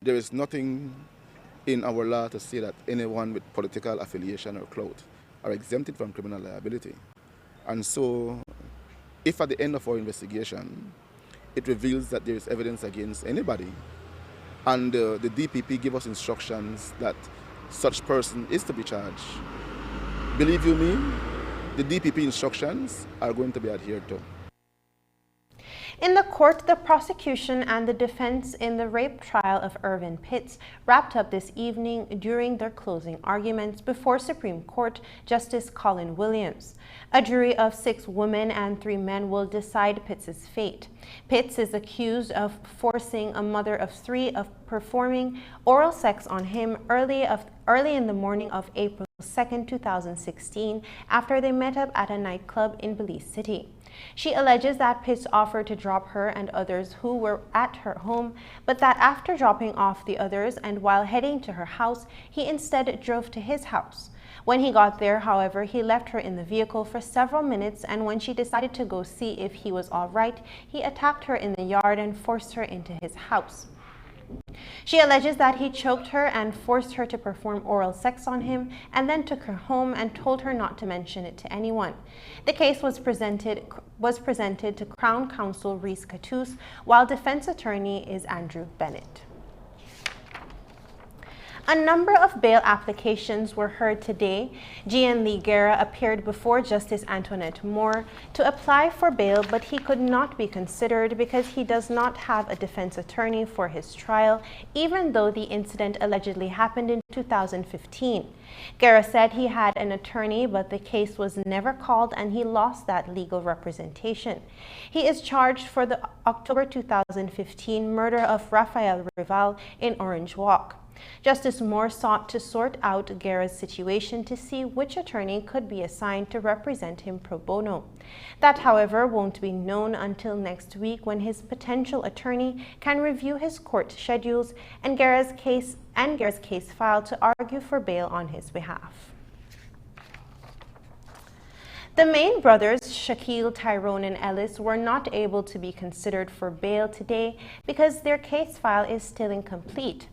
There is nothing in our law to say that anyone with political affiliation or clout are exempted from criminal liability. And so, if at the end of our investigation, it reveals that there is evidence against anybody, and the DPP give us instructions that such person is to be charged, believe you me, the DPP instructions are going to be adhered to. In the court, the prosecution and the defense in the rape trial of Irvin Pitts wrapped up this evening during their closing arguments before Supreme Court Justice Colin Williams. A jury of 6 women and 3 men will decide Pitts' fate. Pitts is accused of forcing a mother of 3 of performing oral sex on him early in the morning of April 2, 2016, after they met up at a nightclub in Belize City. She alleges that Pitts offered to drop her and others who were at her home, but that after dropping off the others and while heading to her house, he instead drove to his house. When he got there, however, he left her in the vehicle for several minutes, and when she decided to go see if he was all right, he attacked her in the yard and forced her into his house. She alleges that he choked her and forced her to perform oral sex on him, and then took her home and told her not to mention it to anyone. The case was presented to Crown Counsel Reese Cattouse, while defense attorney is Andrew Bennett. A number of bail applications were heard today. Gian Lee Guerra appeared before Justice Antoinette Moore to apply for bail, but he could not be considered because he does not have a defense attorney for his trial, even though the incident allegedly happened in 2015. Guerra said he had an attorney, but the case was never called and he lost that legal representation. He is charged for the October 2015 murder of Rafael Rival in Orange Walk. Justice Moore sought to sort out Guerra's situation to see which attorney could be assigned to represent him pro bono. That, however, won't be known until next week, when his potential attorney can review his court schedules and Guerra's case file to argue for bail on his behalf. The Main brothers, Shaquille, Tyrone, and Ellis, were not able to be considered for bail today because their case file is still incomplete.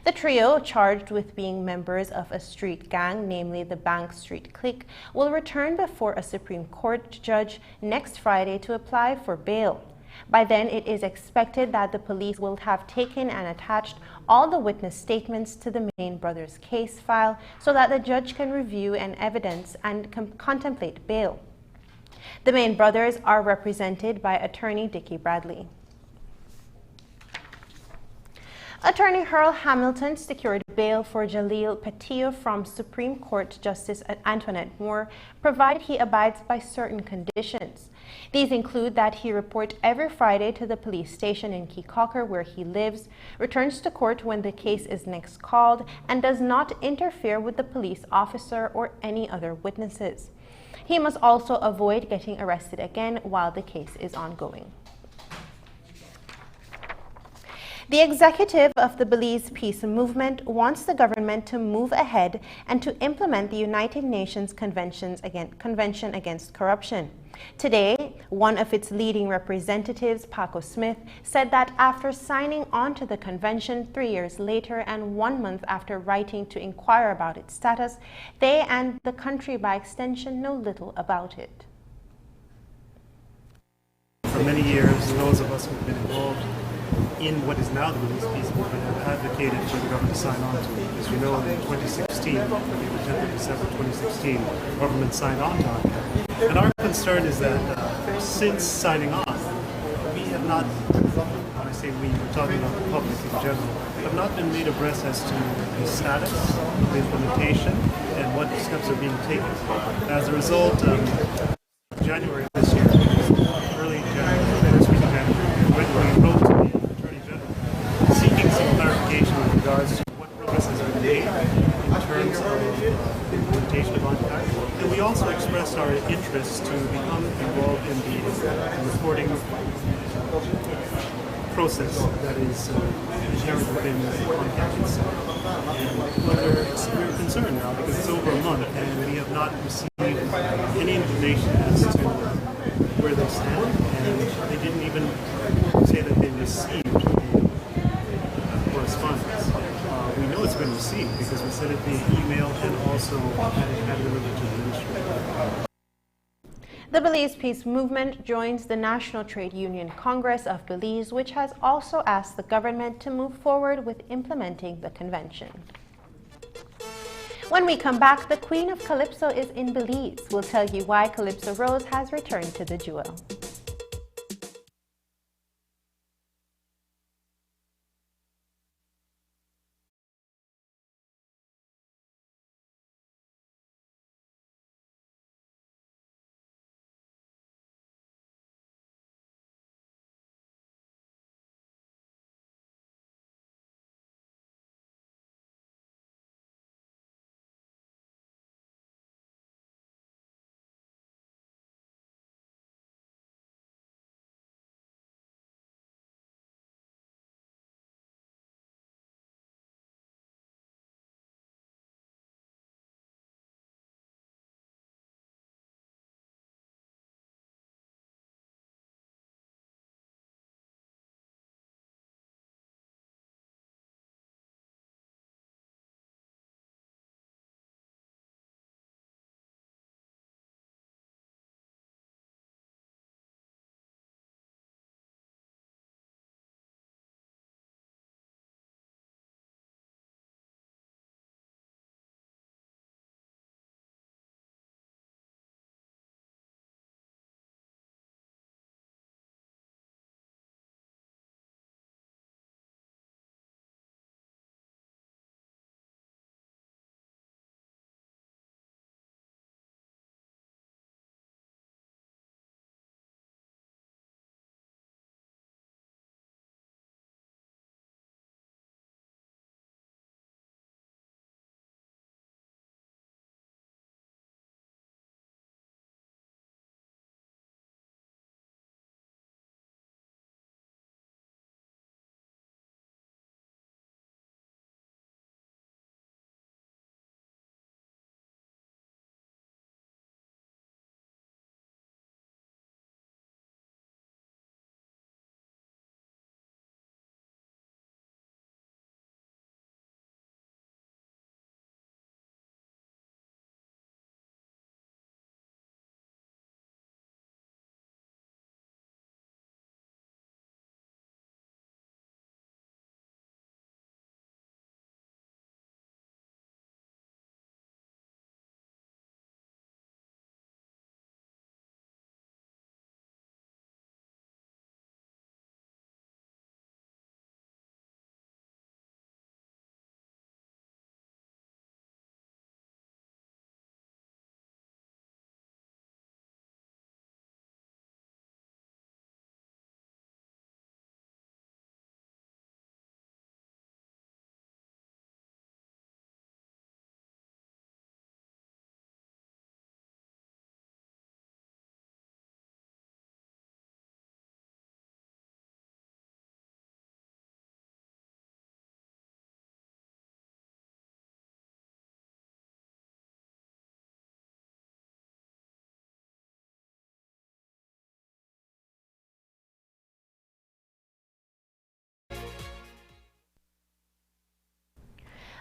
The trio, charged with being members of a street gang, namely the Bank Street Clique, will return before a Supreme Court judge next Friday to apply for bail. By then, it is expected that the police will have taken and attached all the witness statements to the Main brothers' case file so that the judge can review and evidence and contemplate bail. The Main brothers are represented by attorney Dickie Bradley. Attorney Earl Hamilton secured bail for Jalil Patillo from Supreme Court Justice Antoinette Moore, provided he abides by certain conditions. These include that he report every Friday to the police station in Keecocker where he lives, returns to court when the case is next called, and does not interfere with the police officer or any other witnesses. He must also avoid getting arrested again while the case is ongoing. The executive of the Belize Peace Movement wants the government to move ahead and to implement the United Nations Convention Against Corruption. Today, one of its leading representatives, Paco Smith, said that after signing on to the convention 3 years later and 1 month after writing to inquire about its status, they and the country by extension know little about it. For many years, those of us who have been involved in what is now the Belize Peace Movement have advocated for the government to sign on to it. As you know, in 2016, the 10th of December 2016, the government signed on to UNCAC. And our concern is that since signing on, we have not, when I say we, we're talking about the public in general, have not been made abreast as to the status of the implementation and what steps are being taken. As a result, January of this year, early January, first week of January, we wrote to the Attorney General seeking some clarification with regards to what progress has been made in terms of implementation of UNCAC. And we also expressed our interest to become involved in the reporting process that is inherent within UNCAC itself. And we're concerned now because it's over a month and we have not received any information as to where they stand, and they didn't even say that they received correspondence. We know it's been received because we sent it via email and also had it delivered to the ministry. The Belize Peace Movement joins the National Trade Union Congress of Belize, which has also asked the government to move forward with implementing the convention. When we come back, the Queen of Calypso is in Belize. We'll tell you why Calypso Rose has returned to the jewel.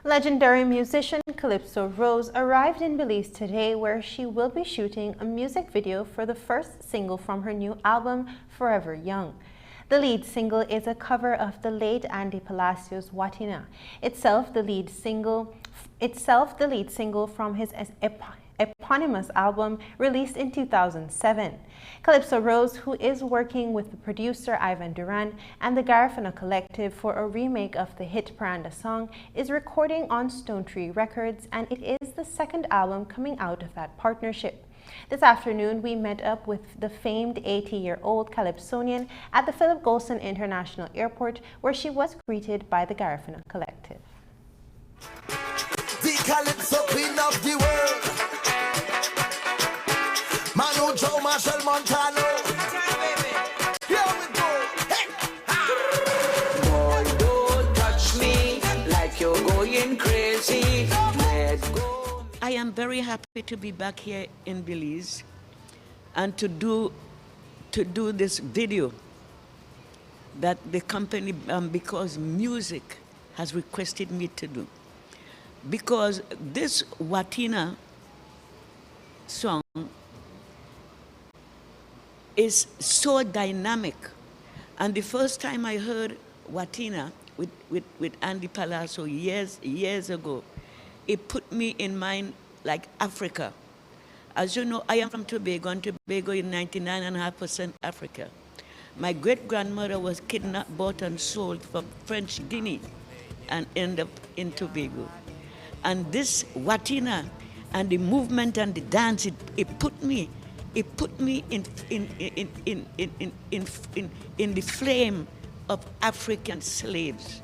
Legendary musician Calypso Rose arrived in Belize today, where she will be shooting a music video for the first single from her new album, Forever Young. The lead single is a cover of the late Andy Palacios' Watina, itself the lead single from his eponymous album released in 2007. Calypso Rose, who is working with the producer Ivan Duran and the Garifuna Collective for a remake of the hit Paranda song, is recording on Stone Tree Records, and it is the second album coming out of that partnership. This afternoon, we met up with the famed 80-year-old Calypsonian at the Philip Golson International Airport, where she was greeted by the Garifuna Collective. The Calypso queen of the world, Manu Joe Marshall Montano. Here we go. Hey. Boy, don't touch me like you're going crazy. Let go. I am very happy to be back here in Belize and to do this video that the company, because music has requested me to do. Because this Watina song is so dynamic. And the first time I heard Watina with Andy Palazzo years ago, it put me in mind like Africa. As you know, I am from Tobago, and Tobago is 99.5% Africa. My great-grandmother was kidnapped, bought, and sold from French Guinea and ended up in Tobago. And this Watina and the movement and the dance, it put me in the flame of African slaves.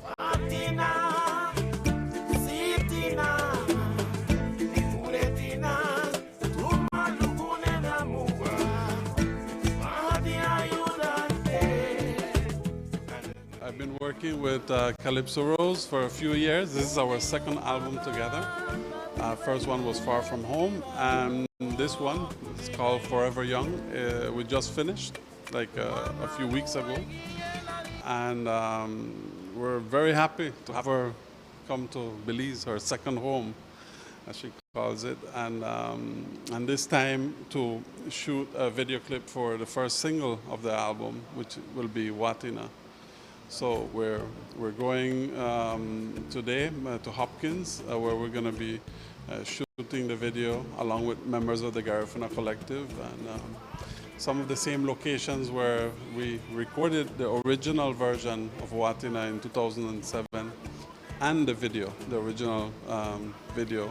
I've been working with Calypso Rose for a few years. This is our second album together. First one was Far From Home, and this one is called Forever Young. We just finished like a few weeks ago, and we're very happy to have her come to Belize, her second home, as she calls it, and this time to shoot a video clip for the first single of the album, which will be Watina. So we're going today to Hopkins, where we're going to be shooting the video along with members of the Garifuna Collective, and some of the same locations where we recorded the original version of Watina in 2007, and the video, the original video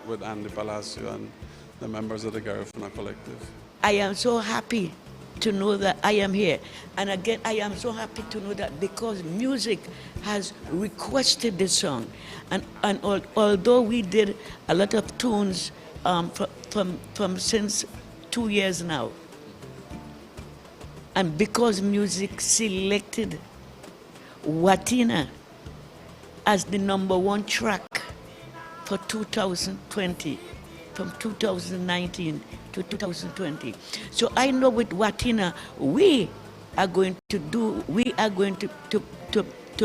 with Andy Palacio and the members of the Garifuna Collective. I am so happy to know that I am here. And again, I am so happy to know that because music has requested this song. And although we did a lot of tunes from since 2 years now, and because music selected Watina as the #1 track for 2020, from 2019 to 2020. So I know with Watina, we are going to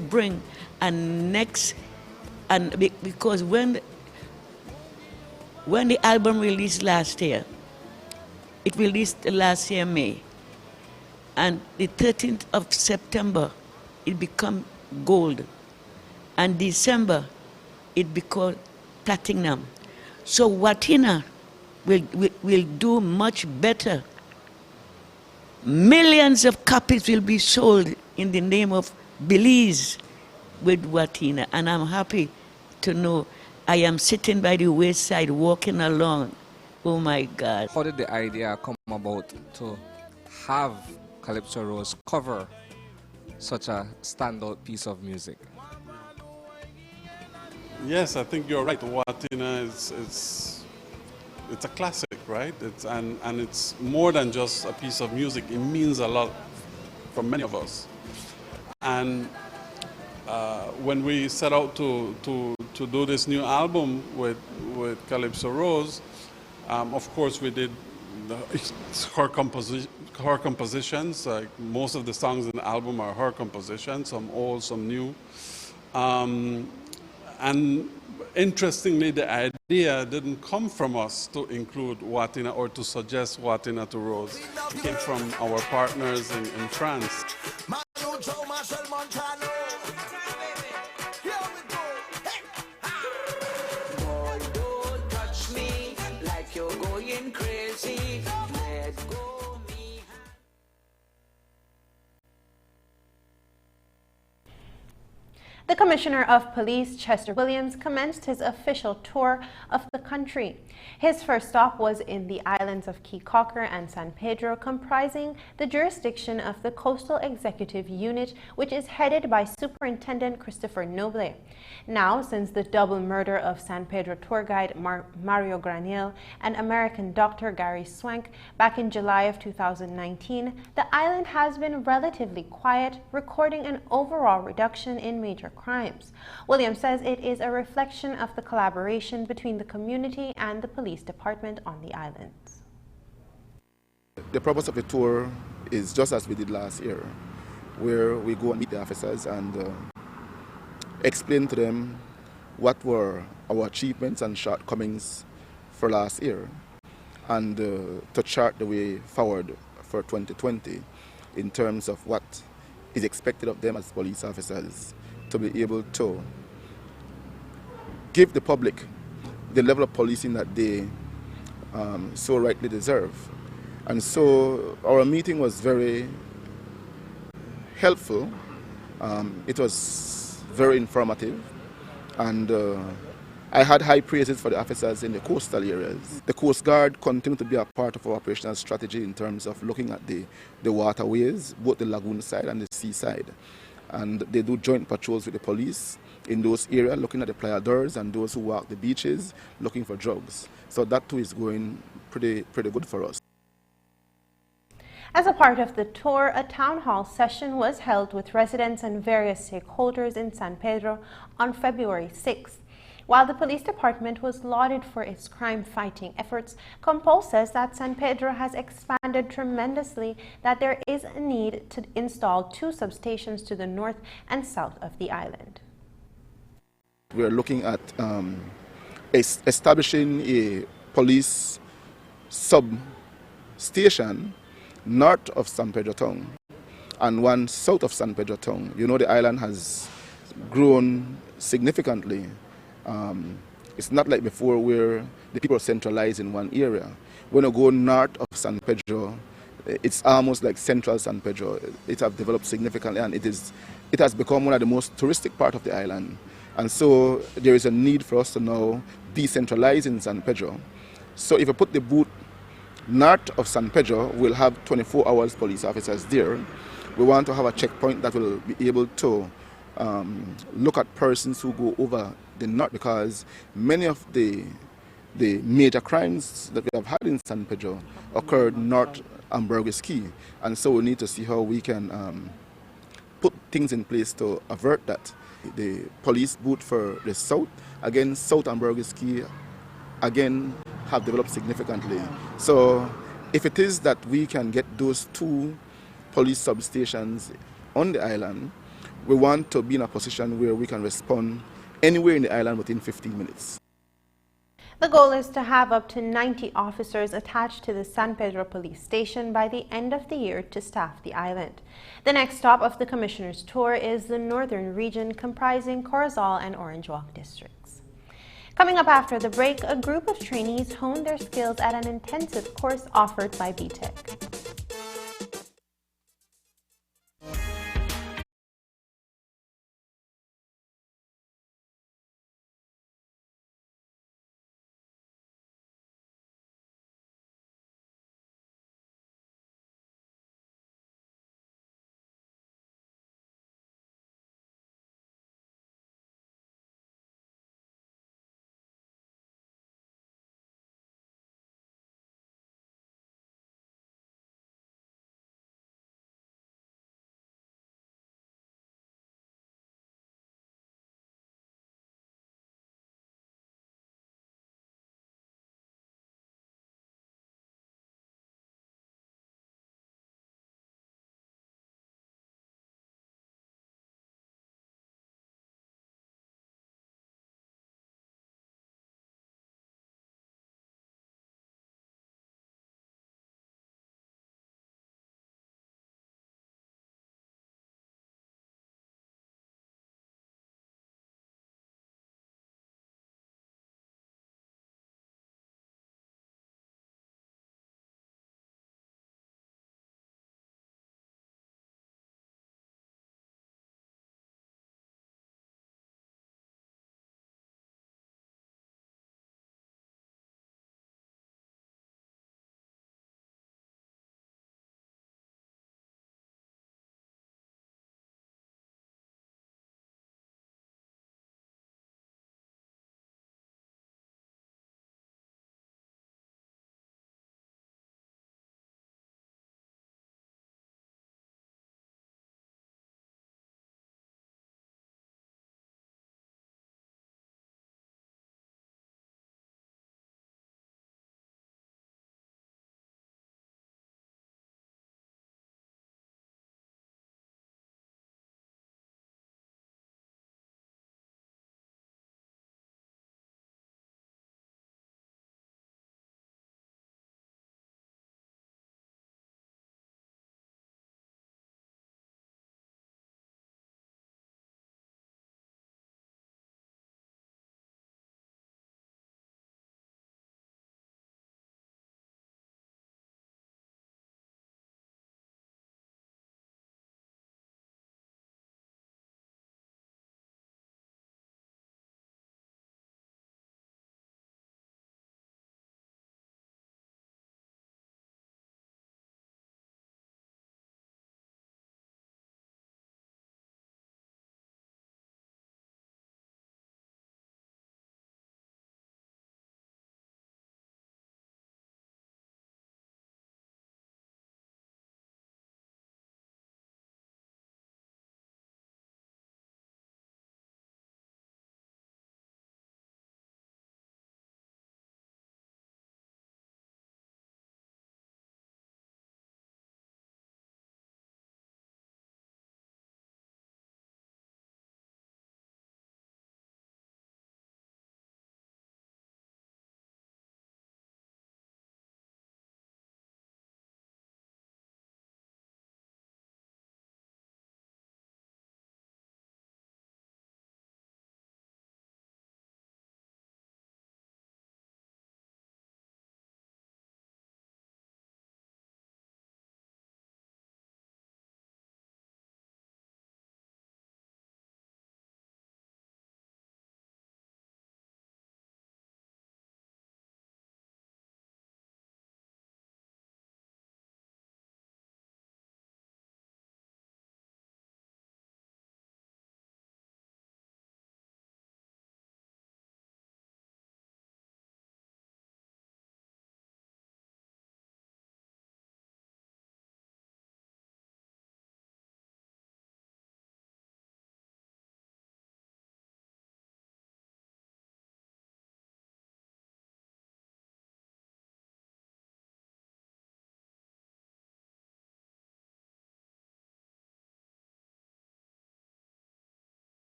bring a next, and because when the album released last year, it released last year May, and the 13th of September, it became gold, and December, it became platinum. So Watina will do much better. Millions of copies will be sold in the name of Belize with Watina, and I'm happy to know I am sitting by the wayside walking along. Oh my God. How did the idea come about to have Calypso Rose cover such a standout piece of music? Yes, I think you're right. Watina it's a classic, right? And it's more than just a piece of music. It means a lot for many of us. And when we set out to do this new album with Calypso Rose, of course we did her compositions. Like most of the songs in the album are her compositions, some old, some new. And interestingly, the idea didn't come from us to include Watina or to suggest Watina to Rose. It came from our partners in France. Boy, don't touch me like you're going crazy. Let go me. The Commissioner of Police, Chester Williams, commenced his official tour of the country. His first stop was in the islands of Caye Caulker and San Pedro, comprising the jurisdiction of the Coastal Executive Unit, which is headed by Superintendent Christopher Noble. Now, since the double murder of San Pedro tour guide Mario Granil and American doctor Gary Swank back in July of 2019, the island has been relatively quiet, recording an overall reduction in major crimes. Williams says it is a reflection of the collaboration between the community and the police department on the islands. The purpose of the tour is just as we did last year, where we go and meet the officers and explain to them what were our achievements and shortcomings for last year, and to chart the way forward for 2020 in terms of what is expected of them as police officers, to be able to give the public the level of policing that they so rightly deserve. And so our meeting was very helpful. It was very informative, and I had high praises for the officers in the coastal areas. The Coast Guard continued to be a part of our operational strategy in terms of looking at the waterways, both the lagoon side and the seaside. And they do joint patrols with the police in those areas, looking at the playadores and those who walk the beaches, looking for drugs. So that too is going pretty good for us. As a part of the tour, a town hall session was held with residents and various stakeholders in San Pedro on February 6th. While the police department was lauded for its crime-fighting efforts, Compol says that San Pedro has expanded tremendously, that there is a need to install 2 substations to the north and south of the island. We are looking at establishing a police substation north of San Pedro Town and one south of San Pedro Town. You know, the island has grown significantly. It's not like before where the people are centralized in one area. When you go north of San Pedro, it's almost like central San Pedro. It has developed significantly, and it has become one of the most touristic part of the island. And so there is a need for us to now decentralize in San Pedro. So if you put the boot north of San Pedro, we'll have 24 hours police officers there. We want to have a checkpoint that will be able to look at persons who go over the north, because many of the major crimes that we have had in San Pedro occurred north on Burgess Key. And so we need to see how we can put things in place to avert that. The police boot for the south, again, south and Burgess Key, again, have developed significantly. So if it is that we can get those 2 police substations on the island, we want to be in a position where we can respond anywhere in the island within 15 minutes. The goal is to have up to 90 officers attached to the San Pedro police station by the end of the year to staff the island. The next stop of the Commissioner's tour is the northern region, comprising Corozal and Orange Walk districts. Coming up after the break, a group of trainees honed their skills at an intensive course offered by BTEC.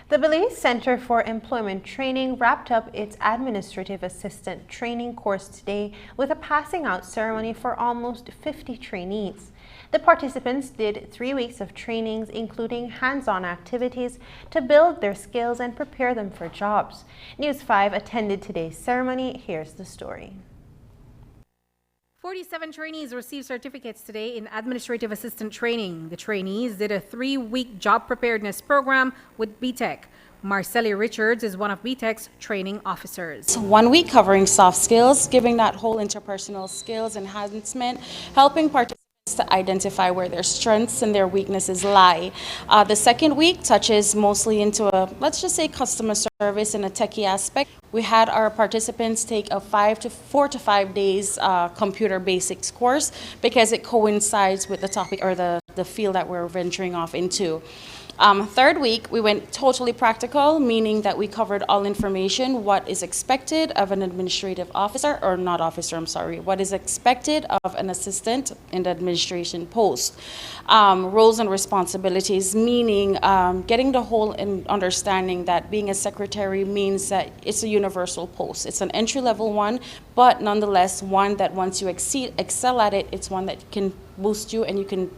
The Belize Center for Employment Training wrapped up its administrative assistant training course today with a passing out ceremony for almost 50 trainees. The participants did 3 weeks of trainings, including hands-on activities to build their skills and prepare them for jobs. News 5 attended today's ceremony. Here's the story. 47 trainees received certificates today in administrative assistant training. The trainees did a 3-week job preparedness program with BTEC. Marceli Richards is one of BTEC's training officers. 1 week covering soft skills, giving that whole interpersonal skills enhancement, helping participants to identify where their strengths and their weaknesses lie. The second week touches mostly into let's just say customer service and a techie aspect. We had our participants take a 4 to 5 days computer basics course because it coincides with the topic or the field that we're venturing off into. Third week, we went totally practical, meaning that we covered all information, what is expected of an administrative officer, or not officer, I'm sorry, what is expected of an assistant in the administration post. Roles and responsibilities, meaning getting the whole understanding that being a secretary means that it's a universal post. It's an entry-level one, but nonetheless one that once you excel at it, it's one that can boost you and you can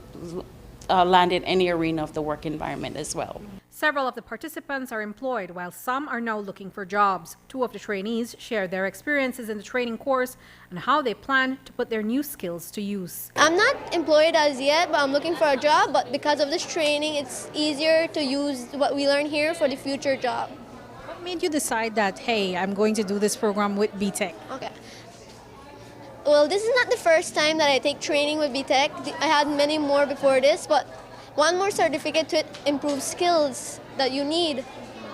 land in any arena of the work environment as well. Several of the participants are employed, while some are now looking for jobs. 2 of the trainees share their experiences in the training course and how they plan to put their new skills to use. I'm not employed as yet, but I'm looking for a job. But because of this training, it's easier to use what we learn here for the future job. What made you decide that, hey, I'm going to do this program with BTEC? Okay. Well, this is not the first time that I take training with BTEC. I had many more before this, but one more certificate to improve skills that you need.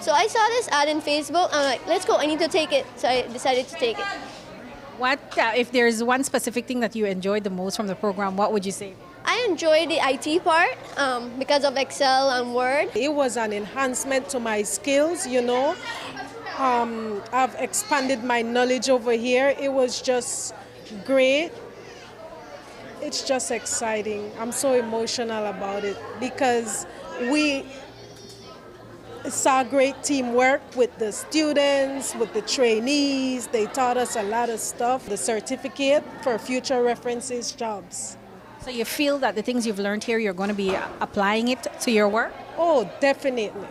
So I saw this ad in Facebook. I'm like, let's go, I need to take it. So I decided to take it. What, if there's one specific thing that you enjoyed the most from the program, what would you say? I enjoyed the IT part because of Excel and Word. It was an enhancement to my skills, you know. I've expanded my knowledge over here. It was just great. It's just exciting. I'm so emotional about it because we saw great teamwork with the students, with the trainees. They taught us a lot of stuff. The certificate for future references jobs. So you feel that the things you've learned here, you're going to be applying it to your work? Oh, definitely.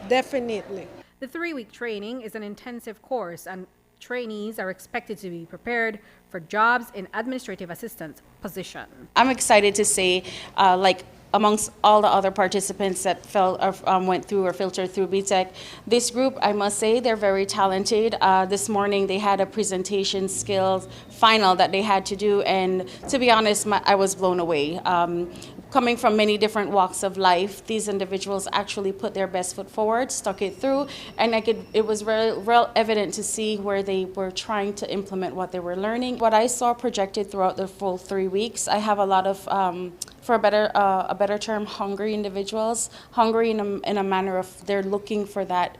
Definitely. The 3-week training is an intensive course, and trainees are expected to be prepared for jobs in administrative assistant position. I'm excited to say, like amongst all the other participants that went through or filtered through BTEC, this group, I must say, they're very talented. This morning they had a presentation skills final that they had to do, and to be honest, I was blown away. Coming from many different walks of life, these individuals actually put their best foot forward, stuck it through, and it was real evident to see where they were trying to implement what they were learning. What I saw projected throughout the full 3 weeks, I have a lot of, for a better term, hungry individuals, hungry in a manner of they're looking for that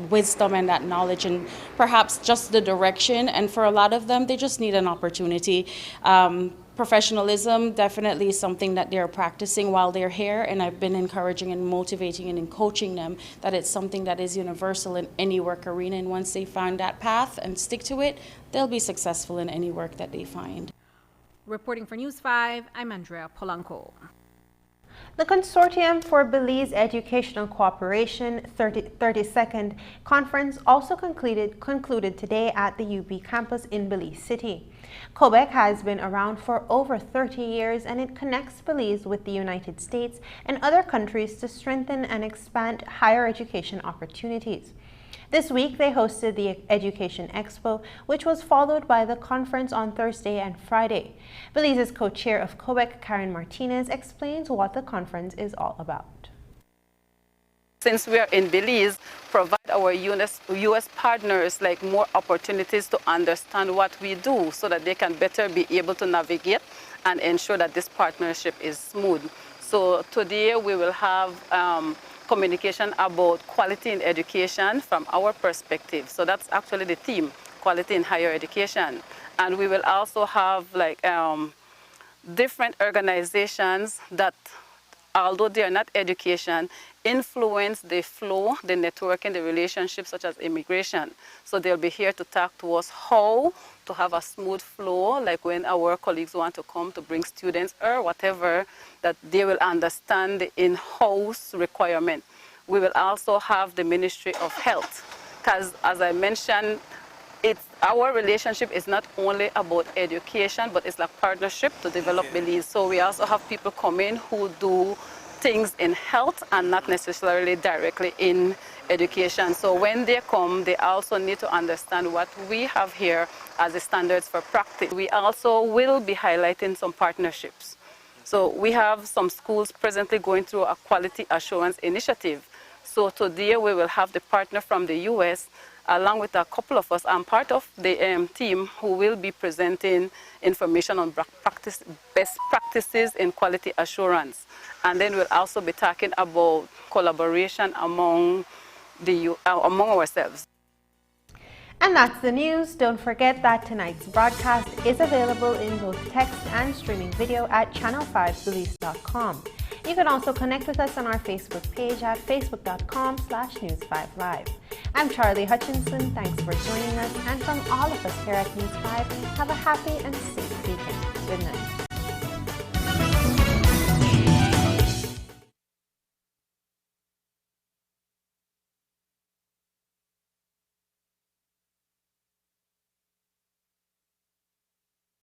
wisdom and that knowledge and perhaps just the direction, and for a lot of them, they just need an opportunity. Professionalism definitely is something that they're practicing while they're here, and I've been encouraging and motivating and coaching them that it's something that is universal in any work arena, and once they find that path and stick to it, they'll be successful in any work that they find. Reporting for News 5, I'm Andrea Polanco. The Consortium for Belize Educational Cooperation 32nd Conference also concluded today at the UP campus in Belize City. COBEC has been around for over 30 years, and it connects Belize with the United States and other countries to strengthen and expand higher education opportunities. This week, they hosted the Education Expo, which was followed by the conference on Thursday and Friday. Belize's co-chair of COBEC, Karen Martinez, explains what the conference is all about. Since we are in Belize, provide our U.S. partners more opportunities to understand what we do so that they can better be able to navigate and ensure that this partnership is smooth. So today we will have communication about quality in education from our perspective. So that's actually the theme, quality in higher education. And we will also have different organizations that, although they are not education, influence the flow, the networking, the relationships such as immigration. So they'll be here to talk to us how to have a smooth flow, like when our colleagues want to come to bring students or whatever, that they will understand the in-house requirement. We will also have the Ministry of Health, because as I mentioned, our relationship is not only about education, but it's like partnership to develop beliefs. So we also have people come in who do things in health and not necessarily directly in education. So when they come, they also need to understand what we have here as the standards for practice. We also will be highlighting some partnerships. So we have some schools presently going through a quality assurance initiative. So today we will have the partner from the US, along with a couple of us. I'm part of the team who will be presenting information on best practices in quality assurance. And then we'll also be talking about collaboration among ourselves. And that's the news. Don't forget that tonight's broadcast is available in both text and streaming video at channel5beliefs.com. You can also connect with us on our Facebook page at facebook.com/News5Live. I'm Charlie Hutchinson. Thanks for joining us. And from all of us here at News 5, have a happy and safe weekend. Good night.